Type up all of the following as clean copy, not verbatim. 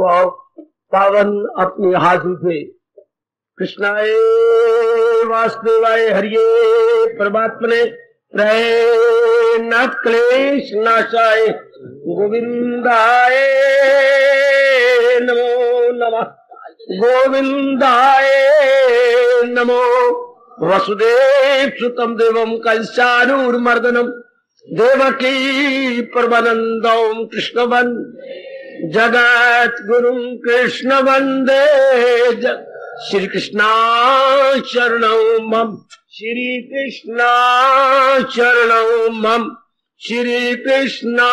पावन अपनी हाथों से कृष्णाय वासुदेवाय हरिये परमात्मने न क्लेश नाशाय गोविंदाय नमो नमः गोविंदाय नमो वसुदेव सुतम देवम कंसानूरमर्दनम देवकी परमानंदम कृष्ण जगत गुरु कृष्ण वंदे श्री कृष्णा शरणं मम श्री कृष्णा शरणं मम श्री कृष्णा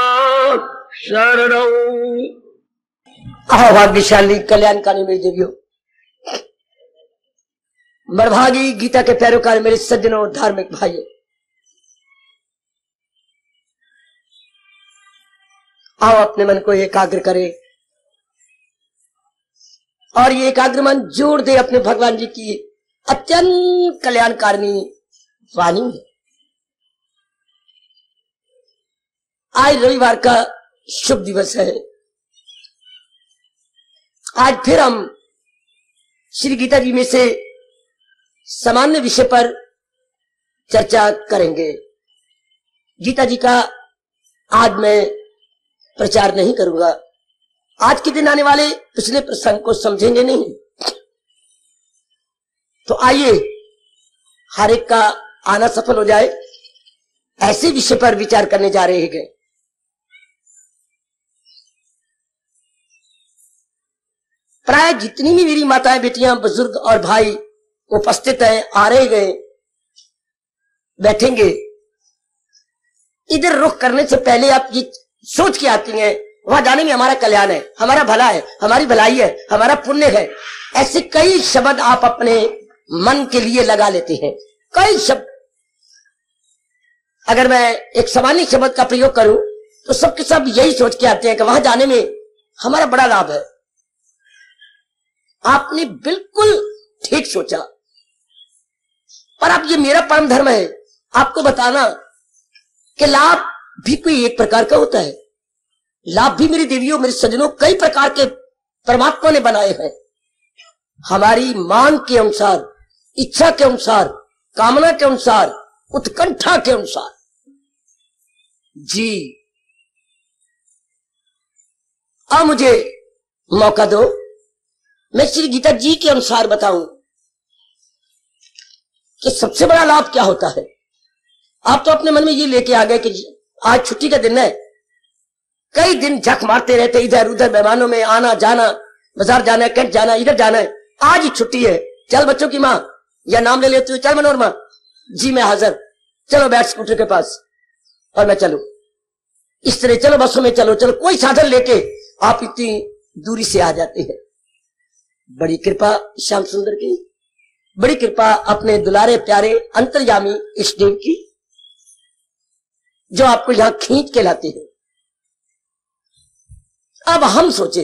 शरणं। भाग्यशाली कल्याणकारी मेरी देवियों, बड़भागी गीता के पैरोकार मेरे सज्जनों धार्मिक भाइयों, आओ अपने मन को एकाग्र करें और ये एकाग्र मन जोड़ दे अपने भगवान जी की अत्यंत कल्याणकारिणी वाणी है। आज रविवार का शुभ दिवस है। आज फिर हम श्री गीता जी में से सामान्य विषय पर चर्चा करेंगे। गीता जी का आज मैं प्रचार नहीं करूंगा। आज के दिन आने वाले पिछले प्रसंग को समझेंगे नहीं, तो आइए हर एक का आना सफल हो जाए, ऐसे विषय पर विचार करने जा रहे हैं। प्राय जितनी भी मेरी माताएं, बेटियां, बुजुर्ग और भाई उपस्थित हैं, आ रहे गए, बैठेंगे, इधर रुख करने से पहले आप ये सोच के आती हैं वहां जाने में हमारा कल्याण है, हमारा भला है, हमारी भलाई है, हमारा पुण्य है। ऐसे कई शब्द आप अपने मन के लिए लगा लेते हैं। कई शब्द, अगर मैं एक सामान्य शब्द का प्रयोग करूं तो सबके सब यही सोच के आते हैं कि वहां जाने में हमारा बड़ा लाभ है। आपने बिल्कुल ठीक सोचा, पर अब ये मेरा परम धर्म है आपको बताना कि लाभ भी कोई एक प्रकार का होता है। लाभ भी मेरी देवियों, मेरे सज्जनों, कई प्रकार के परमात्मा ने बनाए हैं। हमारी मांग के अनुसार, इच्छा के अनुसार, कामना के अनुसार, उत्कंठा के अनुसार। जी, अब मुझे मौका दो, मैं श्री गीता जी के अनुसार बताऊं कि सबसे बड़ा लाभ क्या होता है। आप तो अपने मन में ये लेके आ गए कि आज छुट्टी का दिन है, कई दिन झक मारते रहते इधर उधर, मेहमानों में आना जाना, बाजार जाना है, कैंट जाना है, इधर जाना है, आज ही छुट्टी है, चल बच्चों की माँ, या नाम ले लेते हो, चल मनोरमा जी मैं हाजिर, चलो बैठ स्कूटर के पास और मैं चलूं, इस तरह चलो बसों में चलो, चलो कोई साधन लेके आप इतनी दूरी से आ जाते हैं। बड़ी कृपा श्याम सुंदर की, बड़ी कृपा अपने दुलारे प्यारे अंतर्यामी इष्ट देव की, जो आपको यहां खींच के लाते हैं। अब हम सोचे,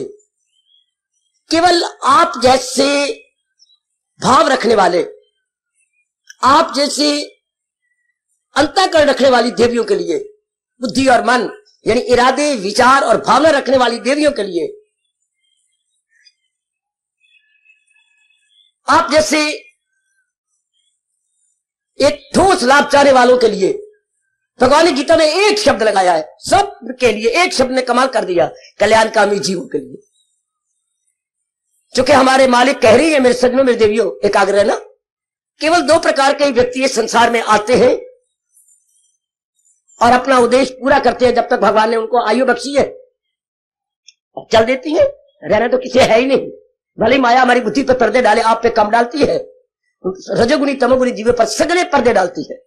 केवल आप जैसे भाव रखने वाले, आप जैसे अंतःकरण रखने वाली देवियों के लिए, बुद्धि और मन यानी इरादे, विचार और भावना रखने वाली देवियों के लिए, आप जैसे एक ठोस लाभ चाहने वालों के लिए भगवान ने गीता में एक शब्द लगाया है, सब के लिए एक शब्द ने कमाल कर दिया, कल्याणकामी जीवों के लिए। चूंकि हमारे मालिक कह रही है मेरे सज्जनों, मेरे देवियों, एकाग्र है ना, केवल दो प्रकार के व्यक्ति इस संसार में आते हैं और अपना उद्देश्य पूरा करते हैं जब तक भगवान ने उनको आयु बख्शी है, चल देती है, रहना तो किसी है ही नहीं। भले माया हमारी बुद्धि पर पर्दे डाले, आप पे कम डालती है, रजोगुनी तमोगुनी जीवों पर सगले पर्दे डालती है,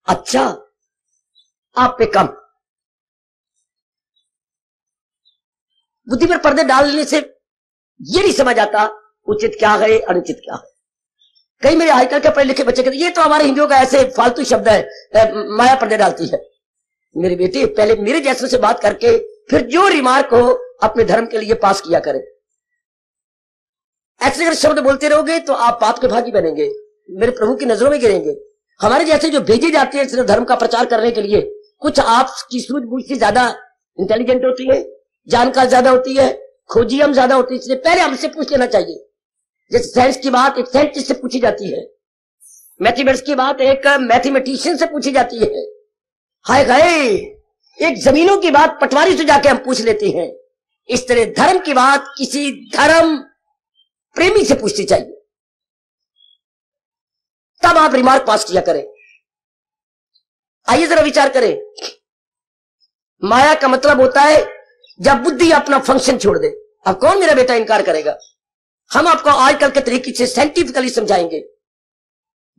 अच्छा आप पे कम। बुद्धि पर पर्दे डालने से ये नहीं समझ आता उचित क्या है, अनुचित क्या है। कई मेरे आजकल के पढ़े लिखे बच्चे कहते ये तो हमारे हिंदुओं का ऐसे फालतू शब्द है, माया पर्दे डालती है। मेरे बेटे, पहले मेरे जैसों से बात करके फिर जो रिमार्क हो अपने धर्म के लिए पास किया करें। ऐसे अगर शब्द बोलते रहोगे तो आप पाप के भागी बनेंगे, मेरे प्रभु की नजरों में गिरेंगे। हमारे जैसे जो भेजे जाते हैं धर्म का प्रचार करने के लिए, कुछ आपकी सूझबूझ से ज्यादा इंटेलिजेंट होती है, जानकार ज्यादा होती है, खोजी हम ज्यादा होते, इसलिए पहले हमसे पूछ लेना चाहिए। जैसे साइंस की बात एक साइंटिस्ट से पूछी जाती है, मैथमेटिक्स की बात एक मैथमेटिशियन से पूछी जाती है, हाय हाय एक जमीनों की बात पटवारी से जाके हम पूछ लेते हैं। इस तरह धर्म की बात किसी धर्म प्रेमी से पूछनी चाहिए, तब आप रिमार्क पास किया करें। आइए जरा विचार करें, माया का मतलब होता है जब बुद्धि अपना फंक्शन छोड़ दे। अब कौन मेरा बेटा इनकार करेगा? हम आपको आजकल के तरीके से साइंटिफिकली समझाएंगे।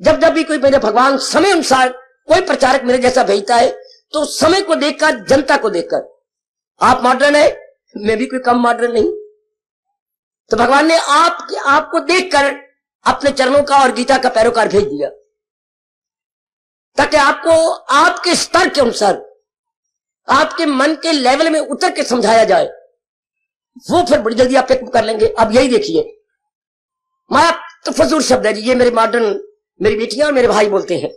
जब जब भी कोई मेरे भगवान समय अनुसार कोई प्रचारक मेरे जैसा भेजता है तो समय को देखकर, जनता को देखकर, आप मॉडर्न है, मैं भी कोई कम मॉडर्न नहीं, तो भगवान ने आपको देखकर अपने चरणों का और गीता का पैरोकार भेज दिया ताकि आपको आपके स्तर के अनुसार, आपके मन के लेवल में उतर के समझाया जाए। वो फिर बड़ी जल्दी आप पिक कर लेंगे। अब यही देखिए, माया तो फजूल शब्द है जी, ये मेरे मॉडर्न मेरी बेटियां और मेरे भाई बोलते हैं,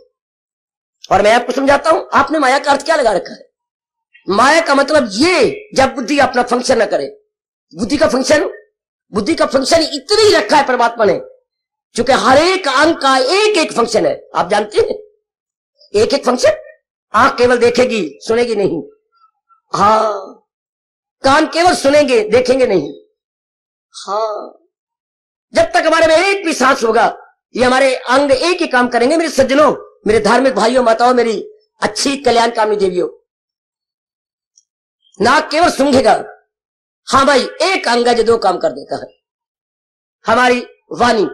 और मैं आपको समझाता हूं आपने माया का अर्थ क्या लगा रखा है। माया का मतलब ये जब बुद्धि अपना फंक्शन ना करे। बुद्धि का फंक्शन इतना ही रखा है परमात्मा ने, क्योंकि हर एक अंग का एक एक फंक्शन है। आप जानते हैं एक एक फंक्शन। आंख केवल देखेगी सुनेगी नहीं, हाँ, कान केवल सुनेंगे देखेंगे नहीं, हाँ, जब तक हमारे में एक भी सांस होगा ये हमारे अंग एक ही काम करेंगे। मेरे सज्जनों, मेरे धार्मिक भाइयों माताओं, मेरी अच्छी कल्याण कामनी देवियों, नाक केवल सूंघेगा, हाँ भाई एक अंग है जो दो काम कर देता है, हमारी वाणी।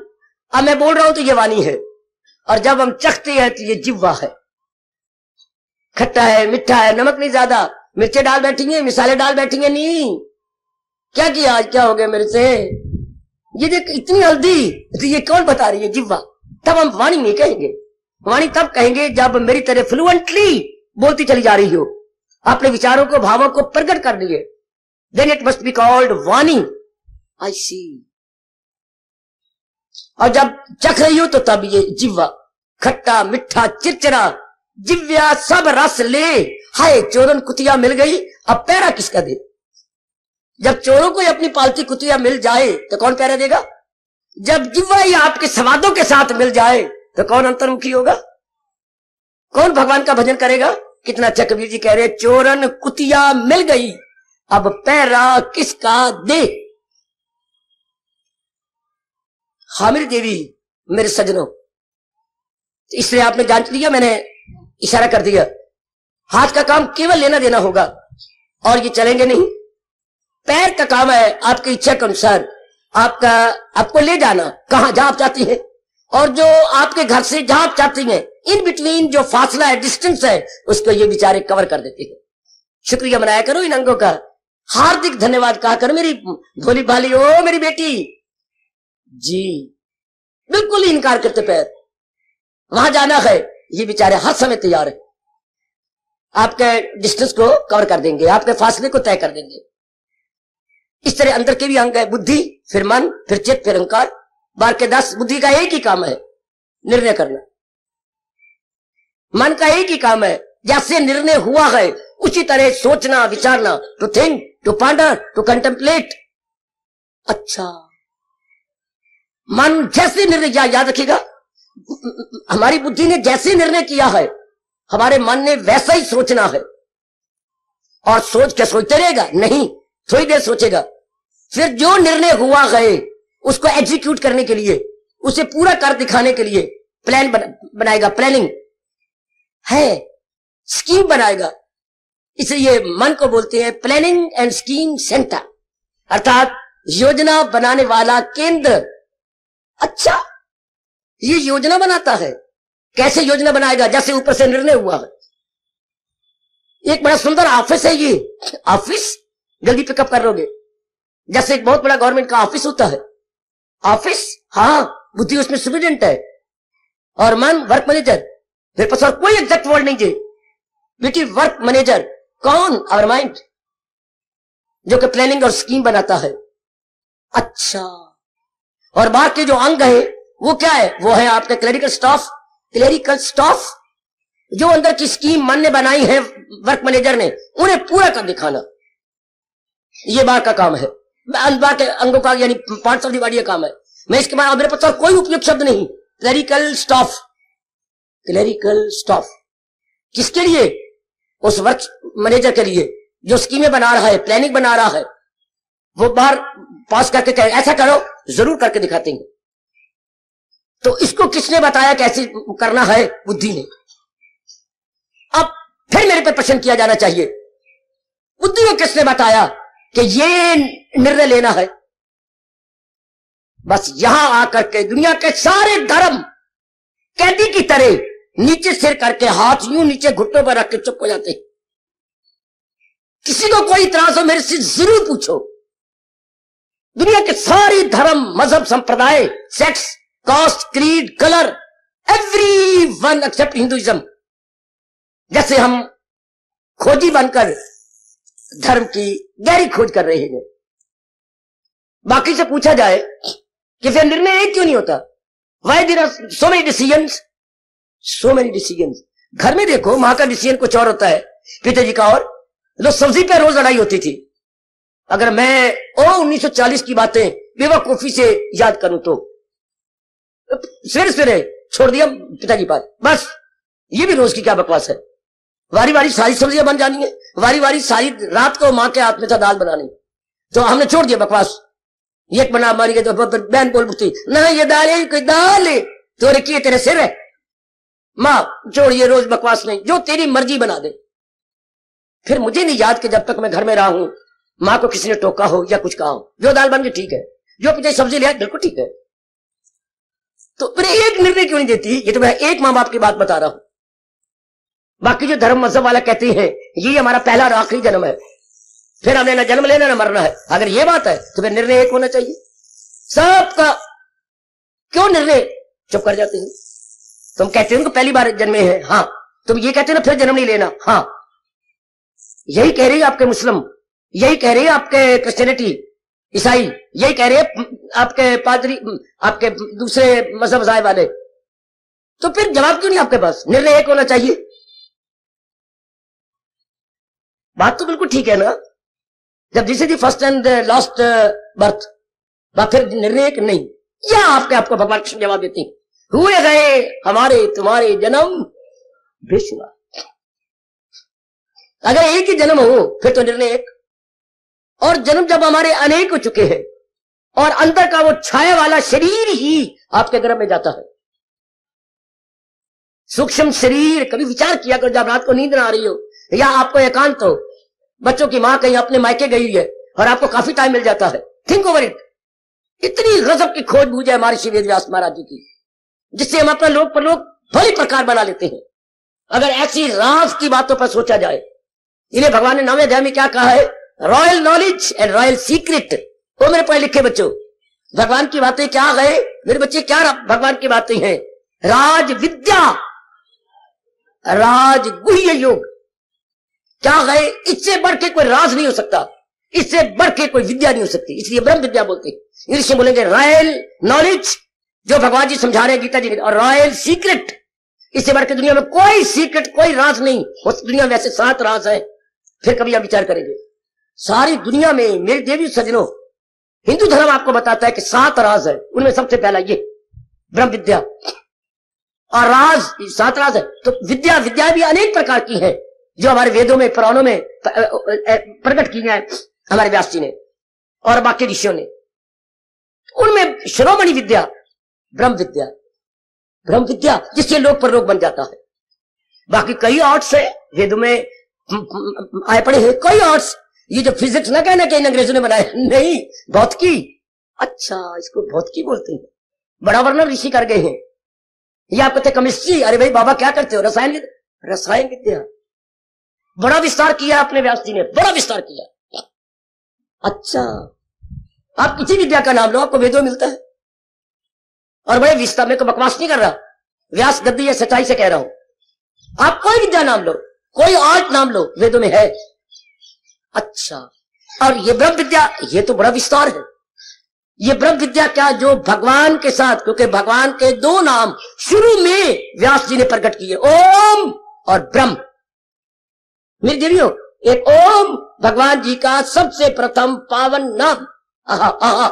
अब मैं बोल रहा हूं तो ये वाणी है, और जब हम चखते हैं तो ये जिह्वा है। खट्टा है, मिठा है, नमक नहीं ज्यादा, मिर्चे डाल बैठेंगे, मिसाले डाल बैठेंगे, नहीं, क्या किया आज, क्या हो गया मेरे से, ये देख इतनी हल्दी, तो ये कौन बता रही है, जिह्वा। तब हम वाणी नहीं कहेंगे, वाणी तब कहेंगे जब मेरी तरह फ्लुएंटली बोलती चली जा रही हो, अपने विचारों को भावों को प्रकट कर दिए, then it must be called vani. I see. और जब चख रही हो तो तब ये जिह्वा, खट्टा मिठा चिरचिरा जिव्या सब रस ले, हाय चोरन कुतिया मिल गई, अब पैरा किसका दे। जब चोरों को अपनी पालती कुतिया मिल जाए तो कौन पैरा देगा। जब जिह्वा ही आपके स्वादों के साथ मिल जाए तो कौन अंतर्मुखी होगा, कौन भगवान का भजन करेगा। कितना अच्छा कबीर जी कह रहे, चोरन कुतिया मिल गई, अब पैरा किसका दे। हाँ मेरी देवी, मेरे सज्जनों, इसलिए आपने जांच लिया, मैंने इशारा कर दिया, हाथ का काम केवल लेना देना होगा और ये चलेंगे नहीं। पैर का काम है आपकी इच्छा के अनुसार आपको ले जाना कहां जहां आप चाहती है, और जो आपके घर से जहां आप चाहती हैं इन बिटवीन जो फासला है, डिस्टेंस है, उसको ये बेचारे कवर कर देते हैं। शुक्रिया मनाया करो इन अंगों का, हार्दिक धन्यवाद कहा करो मेरी भोली भाली, ओ मेरी बेटी जी। बिल्कुल ही इनकार करते पैर, वहां जाना है, ये बेचारे हर समय तैयार है, आपके डिस्टेंस को कवर कर देंगे, आपके फासले को तय कर देंगे। इस तरह अंदर के भी अंग है, बुद्धि, फिर मन, फिर चित्त, फिर अहंकार, बार के 10। बुद्धि का एक ही काम है निर्णय करना, मन का एक ही काम है जैसे निर्णय हुआ है उसी तरह सोचना विचारना, to think, to ponder, to contemplate. अच्छा, मन जैसे निर्णय, याद रखिएगा, हमारी बुद्धि ने जैसे निर्णय किया है हमारे मन ने वैसा ही सोचना है, और सोच के सोचते रहेगा नहीं, थोड़ी देर सोचेगा, फिर जो निर्णय हुआ है उसको एग्जीक्यूट करने के लिए, उसे पूरा कर दिखाने के लिए प्लान बनाएगा, प्लानिंग है, स्कीम बनाएगा। इसलिए मन को बोलते हैं प्लानिंग एंड स्कीम सेंटर, अर्थात योजना बनाने वाला केंद्र। अच्छा, ये योजना बनाता है, कैसे योजना बनाएगा, जैसे ऊपर से निर्णय हुआ है। एक बड़ा सुंदर ऑफिस है, ये ऑफिस जल्दी पिकअप कर लोगे, जैसे एक बहुत बड़ा गवर्नमेंट का ऑफिस होता है, ऑफिस, हाँ, बुद्धि उसमें सुप्रिटेंडेंट है, और मन वर्क मैनेजर। मेरे पास और कोई एग्जैक्ट वर्ड नहीं है बेटी, वर्क मैनेजर कौन, आवर माइंड, जो कि प्लानिंग और स्कीम बनाता है। अच्छा, और बाहर के जो अंग है वो क्या है, वो है आपका क्लरिकल स्टाफ, जो अंदर की स्कीम मन ने बनाई है, वर्क मैनेजर ने, उन्हें पूरा कर दिखाना, ये बाहर का काम है। अंदर के अंगों का यानी पार्ट्स ऑफ द बॉडी का काम है। मैं इसके बाद मेरे पास और कोई उपयुक्त शब्द नहीं। क्लेरिकल स्टाफ, क्लेरिकल स्टाफ किसके लिए? उस वर्क मैनेजर के लिए जो स्कीमें बना रहा है, प्लानिंग बना रहा है, वो बाहर पास करके कहे ऐसा करो, जरूर करके दिखाते हैं। तो इसको किसने बताया कैसे करना है? बुद्धि ने। अब फिर मेरे पे प्रश्न किया जाना चाहिए, बुद्धि को किसने बताया कि ये निर्णय लेना है? बस यहां आकर के दुनिया के सारे धर्म कैदी की तरह नीचे सिर करके हाथ यूं नीचे घुटनों पर रख के चुप हो जाते हैं। किसी को कोई इतराज हो मेरे से जरूर पूछो। दुनिया के सारे धर्म, मजहब, संप्रदाय, sex, caste, creed, colour, everyone except Hinduism, जैसे हम खोजी बनकर धर्म की गहरी खोज कर रहे हैं। बाकी से पूछा जाए कि फिर निर्णय एक क्यों नहीं होता? Why there are so many decisions, so many decisions. घर में देखो, मां का डिसीजन कुछ और होता है, पिताजी का और। लो सब्जी पे रोज लड़ाई होती थी। अगर मैं 1940 की बातें बेवकूफी से याद करूं तो सवेरे सवेरे छोड़ दिया पिताजी पास, बस ये भी रोज की क्या बकवास है। वारी वारी सारी सब्जियां बन जानी है, वारी वारी सारी रात को मां के हाथ में था दाल बनानी, तो हमने छोड़ दिया बकवास। ये बना मारी गई तो बहन बोल उठती, ना ये दाल है, कोई दाल है तो रखिए तेरे सिर है। मां छोड़ ये रोज बकवास नहीं, जो तेरी मर्जी बना दे। फिर मुझे नहीं याद कि जब तक मैं घर में रहा हूं मां को किसी ने टोका हो या कुछ कहा हो। जो दाल बन गई ठीक है, जो पिताजी सब्जी लिया बिल्कुल ठीक है। तो फिर एक निर्णय क्यों नहीं देती? ये तो मैं एक मां बाप की बात बता रहा हूं। बाकी जो धर्म मजहब वाला कहते हैं ये हमारा पहला और आखिरी जन्म है, फिर हमने ना जन्म लेना ना मरना है। अगर ये बात है तो फिर निर्णय एक होना चाहिए सबका। क्यों निर्णय चुप कर जाते हैं? तुम कहते हो कि पहली बार जन्मे हैं, हाँ। तुम ये कहते हो ना फिर जन्म नहीं लेना, हाँ। यही कह रही है आपके मुस्लिम, यही कह रही है आपके क्रिश्चियनिटी, ईसाई, यही कह रहे हैं आपके पादरी, आपके दूसरे मजहब जाए वाले। तो फिर जवाब क्यों नहीं आपके पास? निर्णय एक होना चाहिए। बात तो बिल्कुल ठीक है ना। जब this is the first and last birth, बात फिर निर्णय एक नहीं। या आपको भगवान कृष्ण जवाब देते हैं, हुए गए हमारे तुम्हारे जन्म बेशुमार। अगर एक ही जन्म हो फिर तो निर्णय एक, और जन्म जब हमारे अनेक हो चुके हैं और अंदर का वो छाया वाला शरीर ही आपके गर्भ में जाता है, सूक्ष्म शरीर। कभी विचार किया करो जब रात को नींद ना आ रही हो या आपको एकांत हो, बच्चों की मां कहीं अपने मायके गई है और आपको काफी टाइम मिल जाता है, थिंक ओवर इट। इतनी गजब की खोज बूझ है हमारे श्री वेद व्यास महाराज जी की, जिससे हम अपना लोक परलोक भली प्रकार बना लेते हैं। अगर ऐसी राज की बातों पर सोचा जाए, इन्हें भगवान ने 9वें अध्याय में क्या कहा है? Royal knowledge and royal secret. वो मेरे पढ़े लिखे बच्चों, भगवान की बातें क्या गए मेरे बच्चे, क्या भगवान की बातें हैं? राज विद्या, राज गुह्य योग, क्या गए? इससे बढ़ के कोई राज नहीं हो सकता, इससे बढ़ के कोई विद्या नहीं हो सकती, इसलिए ब्रह्म विद्या बोलते हैं। इंग्लिश में बोलेंगे रॉयल नॉलेज, जो भगवान जी समझा रहे हैं गीता जी, और रॉयल सीक्रेट, इससे बढ़ के दुनिया में कोई सीक्रेट, कोई राज नहीं। उस दुनिया में वैसे 7 राज है, फिर कभी आप विचार करेंगे। सारी दुनिया में मेरे देवी सज्जनों, हिंदू धर्म आपको बताता है कि 7 राज है, उनमें सबसे पहला ये ब्रह्म विद्या, और राज 7 राज है। तो विद्या भी अनेक प्रकार की है जो हमारे वेदों में, पुराणों में प्रकट की है हमारे व्यास जी ने और बाकी ऋषियों ने। उनमें शिरोमणि विद्या ब्रह्म विद्या, जिससे लोक परलोक बन जाता है। बाकी कई आर्ट्स है वेदों में आए पड़े हैं, कई आर्ट्स। ये जो फिजिक्स ना कहना कि इन अंग्रेजों ने बनाया, नहीं, भौतिकी। अच्छा, इसको भौतिकी बोलते हैं, बड़ा वर्णन ऋषि कर गए हैं। ये आप कहते केमिस्ट्री, अरे भाई बाबा क्या करते हो? रसायन विद्या, बड़ा विस्तार किया अपने व्यास जी ने, बड़ा विस्तार किया। अच्छा, आप किसी विद्या का नाम लो, आपको वेदों मिलता है। और बड़े विस्तार में, को बकवास नहीं कर रहा, व्यास गद्दी या सच्चाई से कह रहा हूं। आप कोई विद्या नाम लो, कोई आर्ट नाम लो, वेदों में है। अच्छा, और ये ब्रह्म विद्या, ये तो बड़ा विस्तार है। ये ब्रह्म विद्या क्या, जो भगवान के साथ, क्योंकि भगवान के 2 नाम शुरू में व्यास जी ने प्रकट किए, ओम और ब्रह्म। मेरी देवियों, एक ओम भगवान जी का सबसे प्रथम पावन नाम आहा आहा,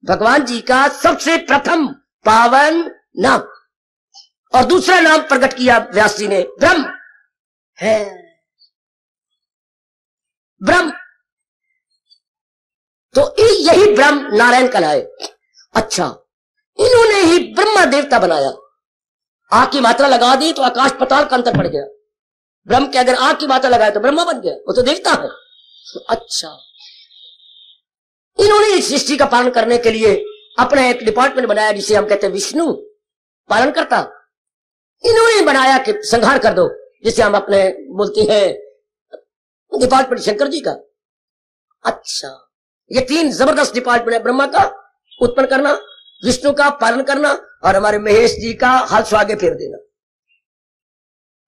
भगवान जी का सबसे प्रथम पावन नाम। और दूसरा नाम प्रकट किया व्यास जी ने, ब्रह्म है। ब्रह्म, तो यही ब्रह्म नारायण कहलाए। अच्छा, इन्होंने ही ब्रह्मा देवता बनाया। आग की मात्रा लगा दी तो आकाश पताल का अंतर पड़ गया। ब्रह्म के अगर आग की मात्रा लगाए तो ब्रह्मा बन गया, वो तो देवता है। अच्छा, इन्होंने इस सृष्टि का पालन करने के लिए अपना एक डिपार्टमेंट बनाया जिसे हम कहते हैं विष्णु पालन करता। इन्होंने बनाया कि संहार कर दो, जिसे हम अपने बोलते हैं डिपार्टमेंट शंकर जी का। अच्छा, ये तीन जबरदस्त डिपार्टमेंट है, ब्रह्मा का उत्पन्न करना, विष्णु का पालन करना और हमारे महेश जी का हाथ सुहागे फेर देना।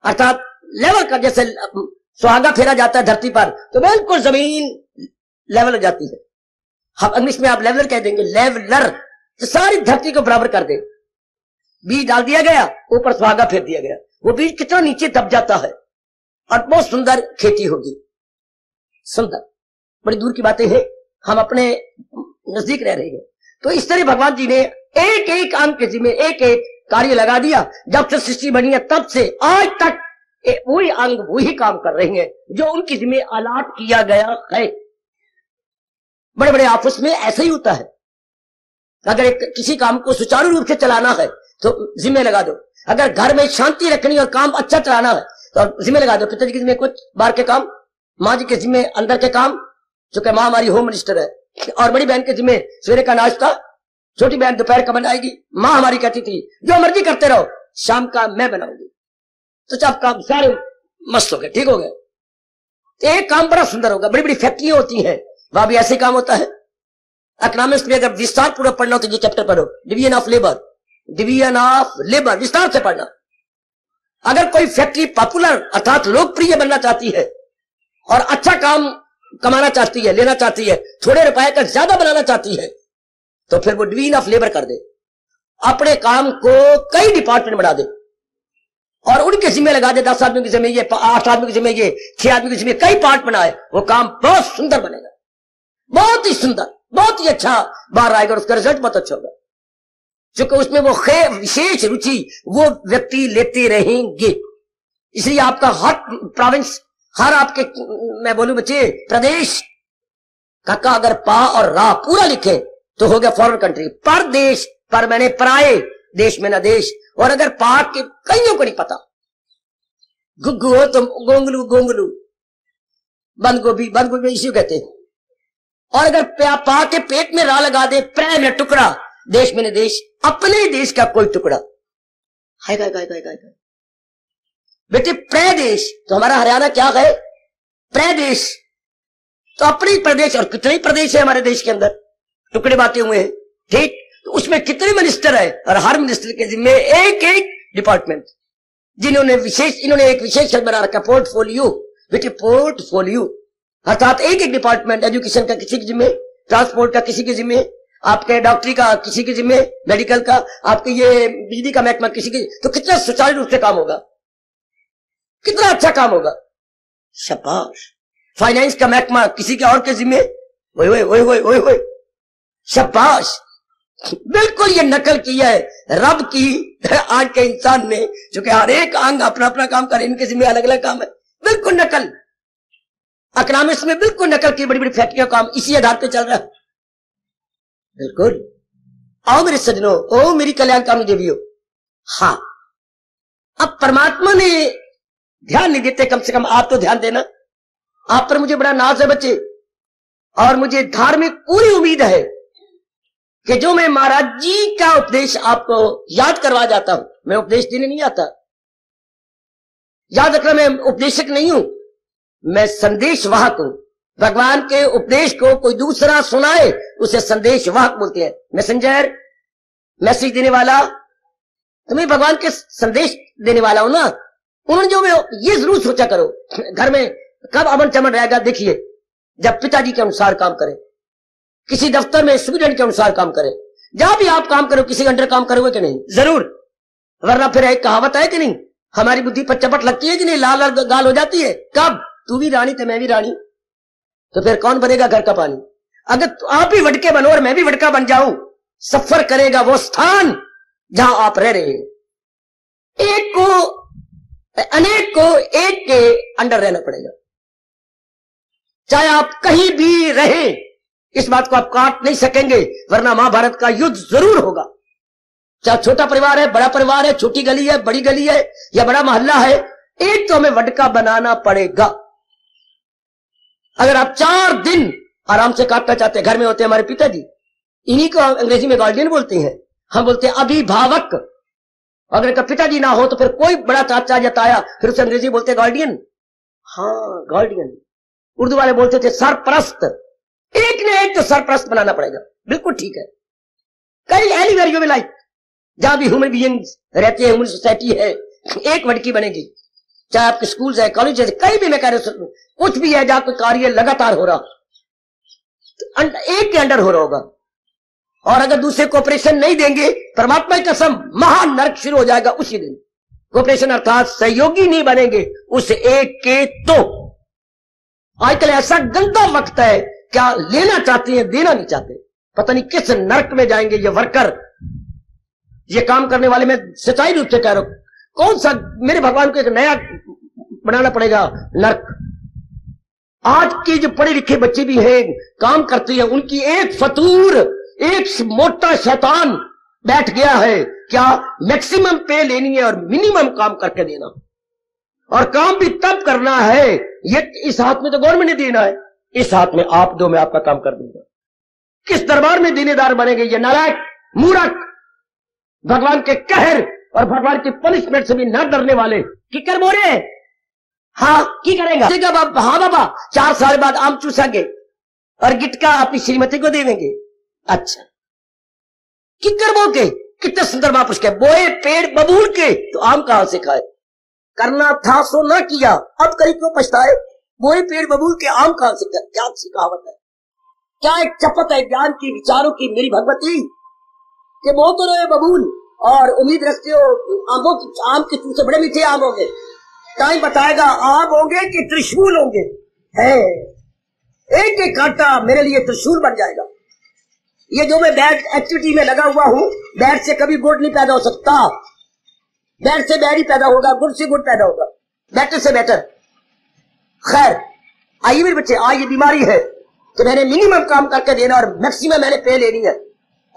अर्थात लेवल का, जैसे सुहागा फेरा जाता है धरती पर तो बिल्कुल जमीन लेवल हो जाती है। हम इंग्लिश में आप लेवलर कह देंगे, लेवलर, तो सारी धरती को बराबर कर दे। बीज डाल दिया गया, ऊपर सुहागा फेर दिया गया, वो बीज कितना नीचे दब जाता है और बहुत सुंदर खेती होगी। सुंदर, बड़ी दूर की बातें हैं, हम अपने नजदीक रह रहे हैं। तो इस तरह भगवान जी ने एक एक अंग के जिम्मे एक एक कार्य लगा दिया। जब से सृष्टि बनी है तब से आज तक वही अंग वही काम कर रहे हैं जो उनके जिम्मे अलाट किया गया है। बड़े बड़े ऑफिस में ऐसा ही होता है। अगर किसी काम को सुचारू रूप से चलाना है तो जिम्मे लगा दो। अगर घर में शांति रखनी और काम अच्छा चलाना है तो जिम्मे लगा दो। पिताजी के जिम्मे कुछ बाहर के काम, माँ जी के जिम्मे अंदर के काम, जो कि माँ हमारी होम मिनिस्टर है, और बड़ी बहन के जिम्मे सवेरे का नाश्ता, छोटी बहन दोपहर का बनाएगी। माँ हमारी कहती थी जो मर्जी करते रहो, शाम का मैं बनाऊंगी। तो सब काम सारे मस्त हो गए, ठीक हो गए। तो एक काम बड़ा सुंदर होगा। बड़ी बड़ी फैक्ट्रियां होती हैं, वहां भी ऐसे काम होता है। इकोनॉमिक्स में अगर विस्तार पूरा पढ़ना हो तो ये चैप्टर पढ़ो, division of labour, division of labour, विस्तार से पढ़ना। अगर कोई फैक्ट्री पॉपुलर अर्थात लोकप्रिय बनना चाहती है और अच्छा काम कमाना चाहती है, लेना चाहती है, थोड़े रुपए का ज्यादा बनाना चाहती है, तो फिर वो डिवीजन ऑफ लेबर कर दे, अपने काम को कई डिपार्टमेंट बना दे और उनके जिम्मे लगा दे। 10 आदमी के जिम्मे ये, 8 आदमी के जिम्मे ये, 6 आदमी के जिम्मे कई पार्ट बनाए, वो काम बहुत सुंदर बनेगा, बहुत ही सुंदर, बहुत ही अच्छा बाहर आएगा, उसका रिजल्ट बहुत अच्छा होगा। क्योंकि उसमें वो विशेष रुचि वो व्यक्ति लेते रहेंगे। इसलिए आपका हर प्रोविंस, हर आपके, मैं बोलूं बच्चे, प्रदेश का अगर पा और रा पूरा लिखे तो हो गया फॉरेन कंट्री। परदेश, पर मैंने पराए देश में ना देश। और अगर पा के कईयों को नहीं पता, गुग्गू हो तो गोंगलू गोंगलू, बंद गोभी बंद गोभी इसी कहते हैं। और अगर पा के पेट में रा लगा दे, प्रे में टुकड़ा, देश में न देश, अपने देश का कोई टुकड़ा है बेटे। प्रदेश तो हमारा हरियाणा क्या है, प्रदेश तो अपने प्रदेश, और कितने प्रदेश है हमारे देश के अंदर, टुकड़े बांटे हुए हैं, ठीक। तो उसमें कितने मिनिस्टर है और हर मिनिस्टर के जिम्मे एक एक डिपार्टमेंट, जिन्होंने इन्होंने एक विशेष शब्द बना रखा, पोर्टफोलियो। बेटे पोर्टफोलियो अर्थात एक एक डिपार्टमेंट, एजुकेशन का किसी के जिम्मे, ट्रांसपोर्ट का किसी के जिम्मे, आपके डॉक्टरी का किसी के जिम्मे, मेडिकल का, आपके ये बिजली का महकमा किसी के, तो कितना सुचारू रूप से काम होगा, कितना अच्छा काम होगा, शाबाश। फाइनेंस का महकमा किसी के और के जिम्मे, ओए शाबाश। बिल्कुल ये नकल की है रब की आज के इंसान ने, जो कि हर एक अंग अपना अपना काम करे, इनके जिम्मे अलग अलग काम है, बिल्कुल नकल। इकोनॉमिक्स में बिल्कुल नकल की बड़ी बड़ी फैक्ट्रियों काम इसी आधार पे चल रहा है, बिल्कुल। आओ मेरे सजनों, ओ मेरी कल्याणकामी देवियों, हाँ, अब परमात्मा ने ध्यान नहीं देते, कम से कम आप तो ध्यान देना। आप पर मुझे बड़ा नाज है बच्चे, और मुझे धार्मिक पूरी उम्मीद है कि जो मैं महाराज जी का उपदेश आपको याद करवा जाता हूं, मैं उपदेश देने नहीं आता, याद रखना मैं उपदेशक नहीं हूं, मैं संदेश वाहक हूं। भगवान के उपदेश को कोई दूसरा सुनाए उसे संदेश वाहक बोलते हैं, मैसेंजर, मैसेज देने वाला। तो मैं भगवान के संदेश देने वाला हूं ना। उन्होंने जो, मैं ये जरूर सोचा करो, घर में कब अमन चमन रहेगा, देखिए जब पिताजी के अनुसार काम करें, किसी दफ्तर में स्टूडेंट के अनुसार काम करें, जहां भी आप काम करो किसी अंडर काम करोगे कि नहीं, जरूर, वरना फिर एक कहावत है कि नहीं, हमारी बुद्धि पर चपट लगती है कि नहीं, लाल लाल गाल हो जाती है। कब? तू भी रानी तो मैं भी रानी, तो फिर कौन भरेगा घर का पानी? अगर आप भी वटके बनो और मैं भी वटका बन जाऊं, सफर करेगा वो स्थान जहां आप रह रहे हैं। एक को अनेक को एक के अंडर रहना पड़ेगा, चाहे आप कहीं भी रहें। इस बात को आप काट नहीं सकेंगे, वरना महाभारत का युद्ध जरूर होगा। चाहे छोटा परिवार है, बड़ा परिवार है, छोटी गली है, बड़ी गली है, या बड़ा मोहल्ला है, एक तो हमें वटका बनाना पड़ेगा। अगर आप 4 दिन आराम से काटना चाहते हैं, घर में होते हैं हमारे पिताजी, इन्हीं को अंग्रेजी में गार्डियन बोलते हैं, हम बोलते हैं अभिभावक। अगर का पिताजी ना हो तो फिर कोई बड़ा चाचा या ताया, फिर उसे अंग्रेजी बोलते हैं गार्डियन। हाँ, गार्डियन। उर्दू वाले बोलते थे सरप्रस्त। एक ने एक तो सरप्रस्त बनाना पड़ेगा, बिल्कुल ठीक है। कहीं एनीवेयर यू विल लाइक, जहां भी ह्यूमन बीइंग्स रहते हैं, ह्यूमन सोसाइटी है, एक वटकी बनेगी। चाहे आपके स्कूल है, कॉलेज है, कहीं भी मैं कह रहा हूं, कुछ भी है जहां कोई कार्य लगातार हो रहा, तो एक के अंडर हो रहा होगा। और अगर दूसरे कोऑपरेशन नहीं देंगे, परमात्मा की कसम, महान नरक शुरू हो जाएगा उसी दिन। कोऑपरेशन अर्थात सहयोगी नहीं बनेंगे उस एक के। तो आजकल ऐसा गंदा वक्त है, क्या लेना चाहते हैं, देना नहीं चाहते, पता नहीं किस नरक में जाएंगे ये वर्कर, ये काम करने वाले। मैं सच्चाई रूप से कह रहा हूं, कौन सा मेरे भगवान को एक नया बनाना पड़ेगा नरक। आज के जो पढ़े लिखे बच्चे भी हैं, काम करते हैं, उनकी एक फतूर, एक मोटा शैतान बैठ गया है, क्या मैक्सिमम पे लेनी है और मिनिमम काम करके देना, और काम भी तब करना है। ये इस हाथ में तो गवर्नमेंट ने देना है, इस हाथ में आप दो, मैं आपका काम कर दूंगा। किस दरबार में देनेदार बनेंगे ये नालायक मूर्ख, भगवान के कहर और भगवान की पनिशमेंट से भी न डरने वाले। की कर बोले, हाँ की करेगा, हाँ बाबा 4 साल बाद आम चूसेंगे और गिटका अपनी श्रीमती को देंगे। अच्छा, की कर बो के कितने सुंदर महापुरुष के बोए पेड़ बबूल के, तो आम कहां से खाए। करना था सो ना किया, अब कहीं क्यों पछताए। बोए पेड़ बबूल के आम कहां से खाए, क्या अच्छी कहावत है, क्या एक चपत है ज्ञान की, विचारों की मेरी भगवती, कि मोह तो रहे बबूल और उम्मीद रखते हो आमों की, आम के चूसे बड़े मीठे आम होंगे। टाइम बताएगा आम होंगे कि त्रिशूल होंगे। है एक एक कांटा मेरे लिए त्रिशूल बन जाएगा। ये जो मैं बैट एक्टिविटी में लगा हुआ हूँ, बैट से कभी गुड़ नहीं पैदा हो सकता, बैट से बैट ही पैदा होगा, गुड़ से गुड़ पैदा होगा, बेटर से बेटर। खैर आइए मेरे बच्चे, आज ये बीमारी है कि मैंने मिनिमम काम करके देना और मैक्सिमम मैंने पे लेनी है।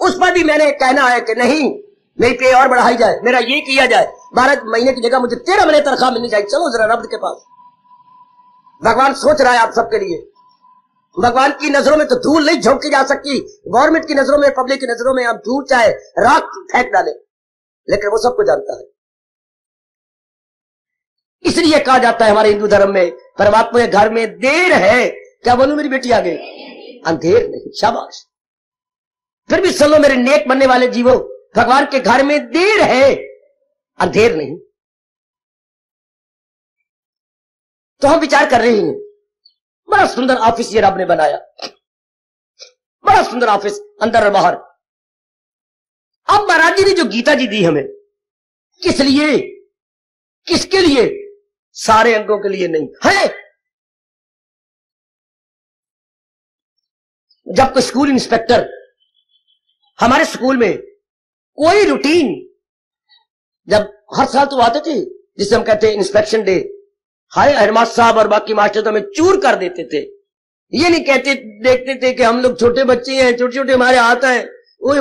उस पर भी मैंने कहना है कि नहीं, मेरी पे और बढ़ाई जाए, मेरा ये किया जाए, 12 महीने की जगह मुझे 13 महीने तनख्वाह मिलनी चाहिए। चलो जरा रब के पास, भगवान सोच रहा है आप सबके लिए। भगवान की नजरों में तो धूल नहीं झोंकी जा सकती, गवर्नमेंट की नजरों में, पब्लिक की नजरों में हम धूल चाहे राख फेंक डाले, लेकिन वो सबको जानता है। इसलिए कहा जाता है हमारे हिंदू धर्म में, परमात्मा के घर में देर है, क्या बोलूं मेरी बेटी आ गई, अंधेर नहीं। शाबाश, फिर भी सुनो मेरे नेक बनने वाले जीवो, भगवान के घर में देर है, अंधेर नहीं। तो हम विचार कर रहे हैं, बड़ा सुंदर ऑफिस ये रब ने बनाया, बड़ा सुंदर ऑफिस अंदर और बाहर। अब महाराज जी ने जो गीता जी दी हमें, किस लिए, किसके लिए, सारे अंगों के लिए नहीं है। जब कोई स्कूल इंस्पेक्टर, हमारे स्कूल में कोई रूटीन, जब हर साल तो आते थे जिसे हम कहते हैं इंस्पेक्शन डे, हाय हेडमास्टर साहब और बाकी मास्टर तो हमें चूर कर देते थे। ये नहीं कहते, देखते थे कि हम लोग छोटे बच्चे हैं, छोटे छोटे हमारे हाथ हैं, ओए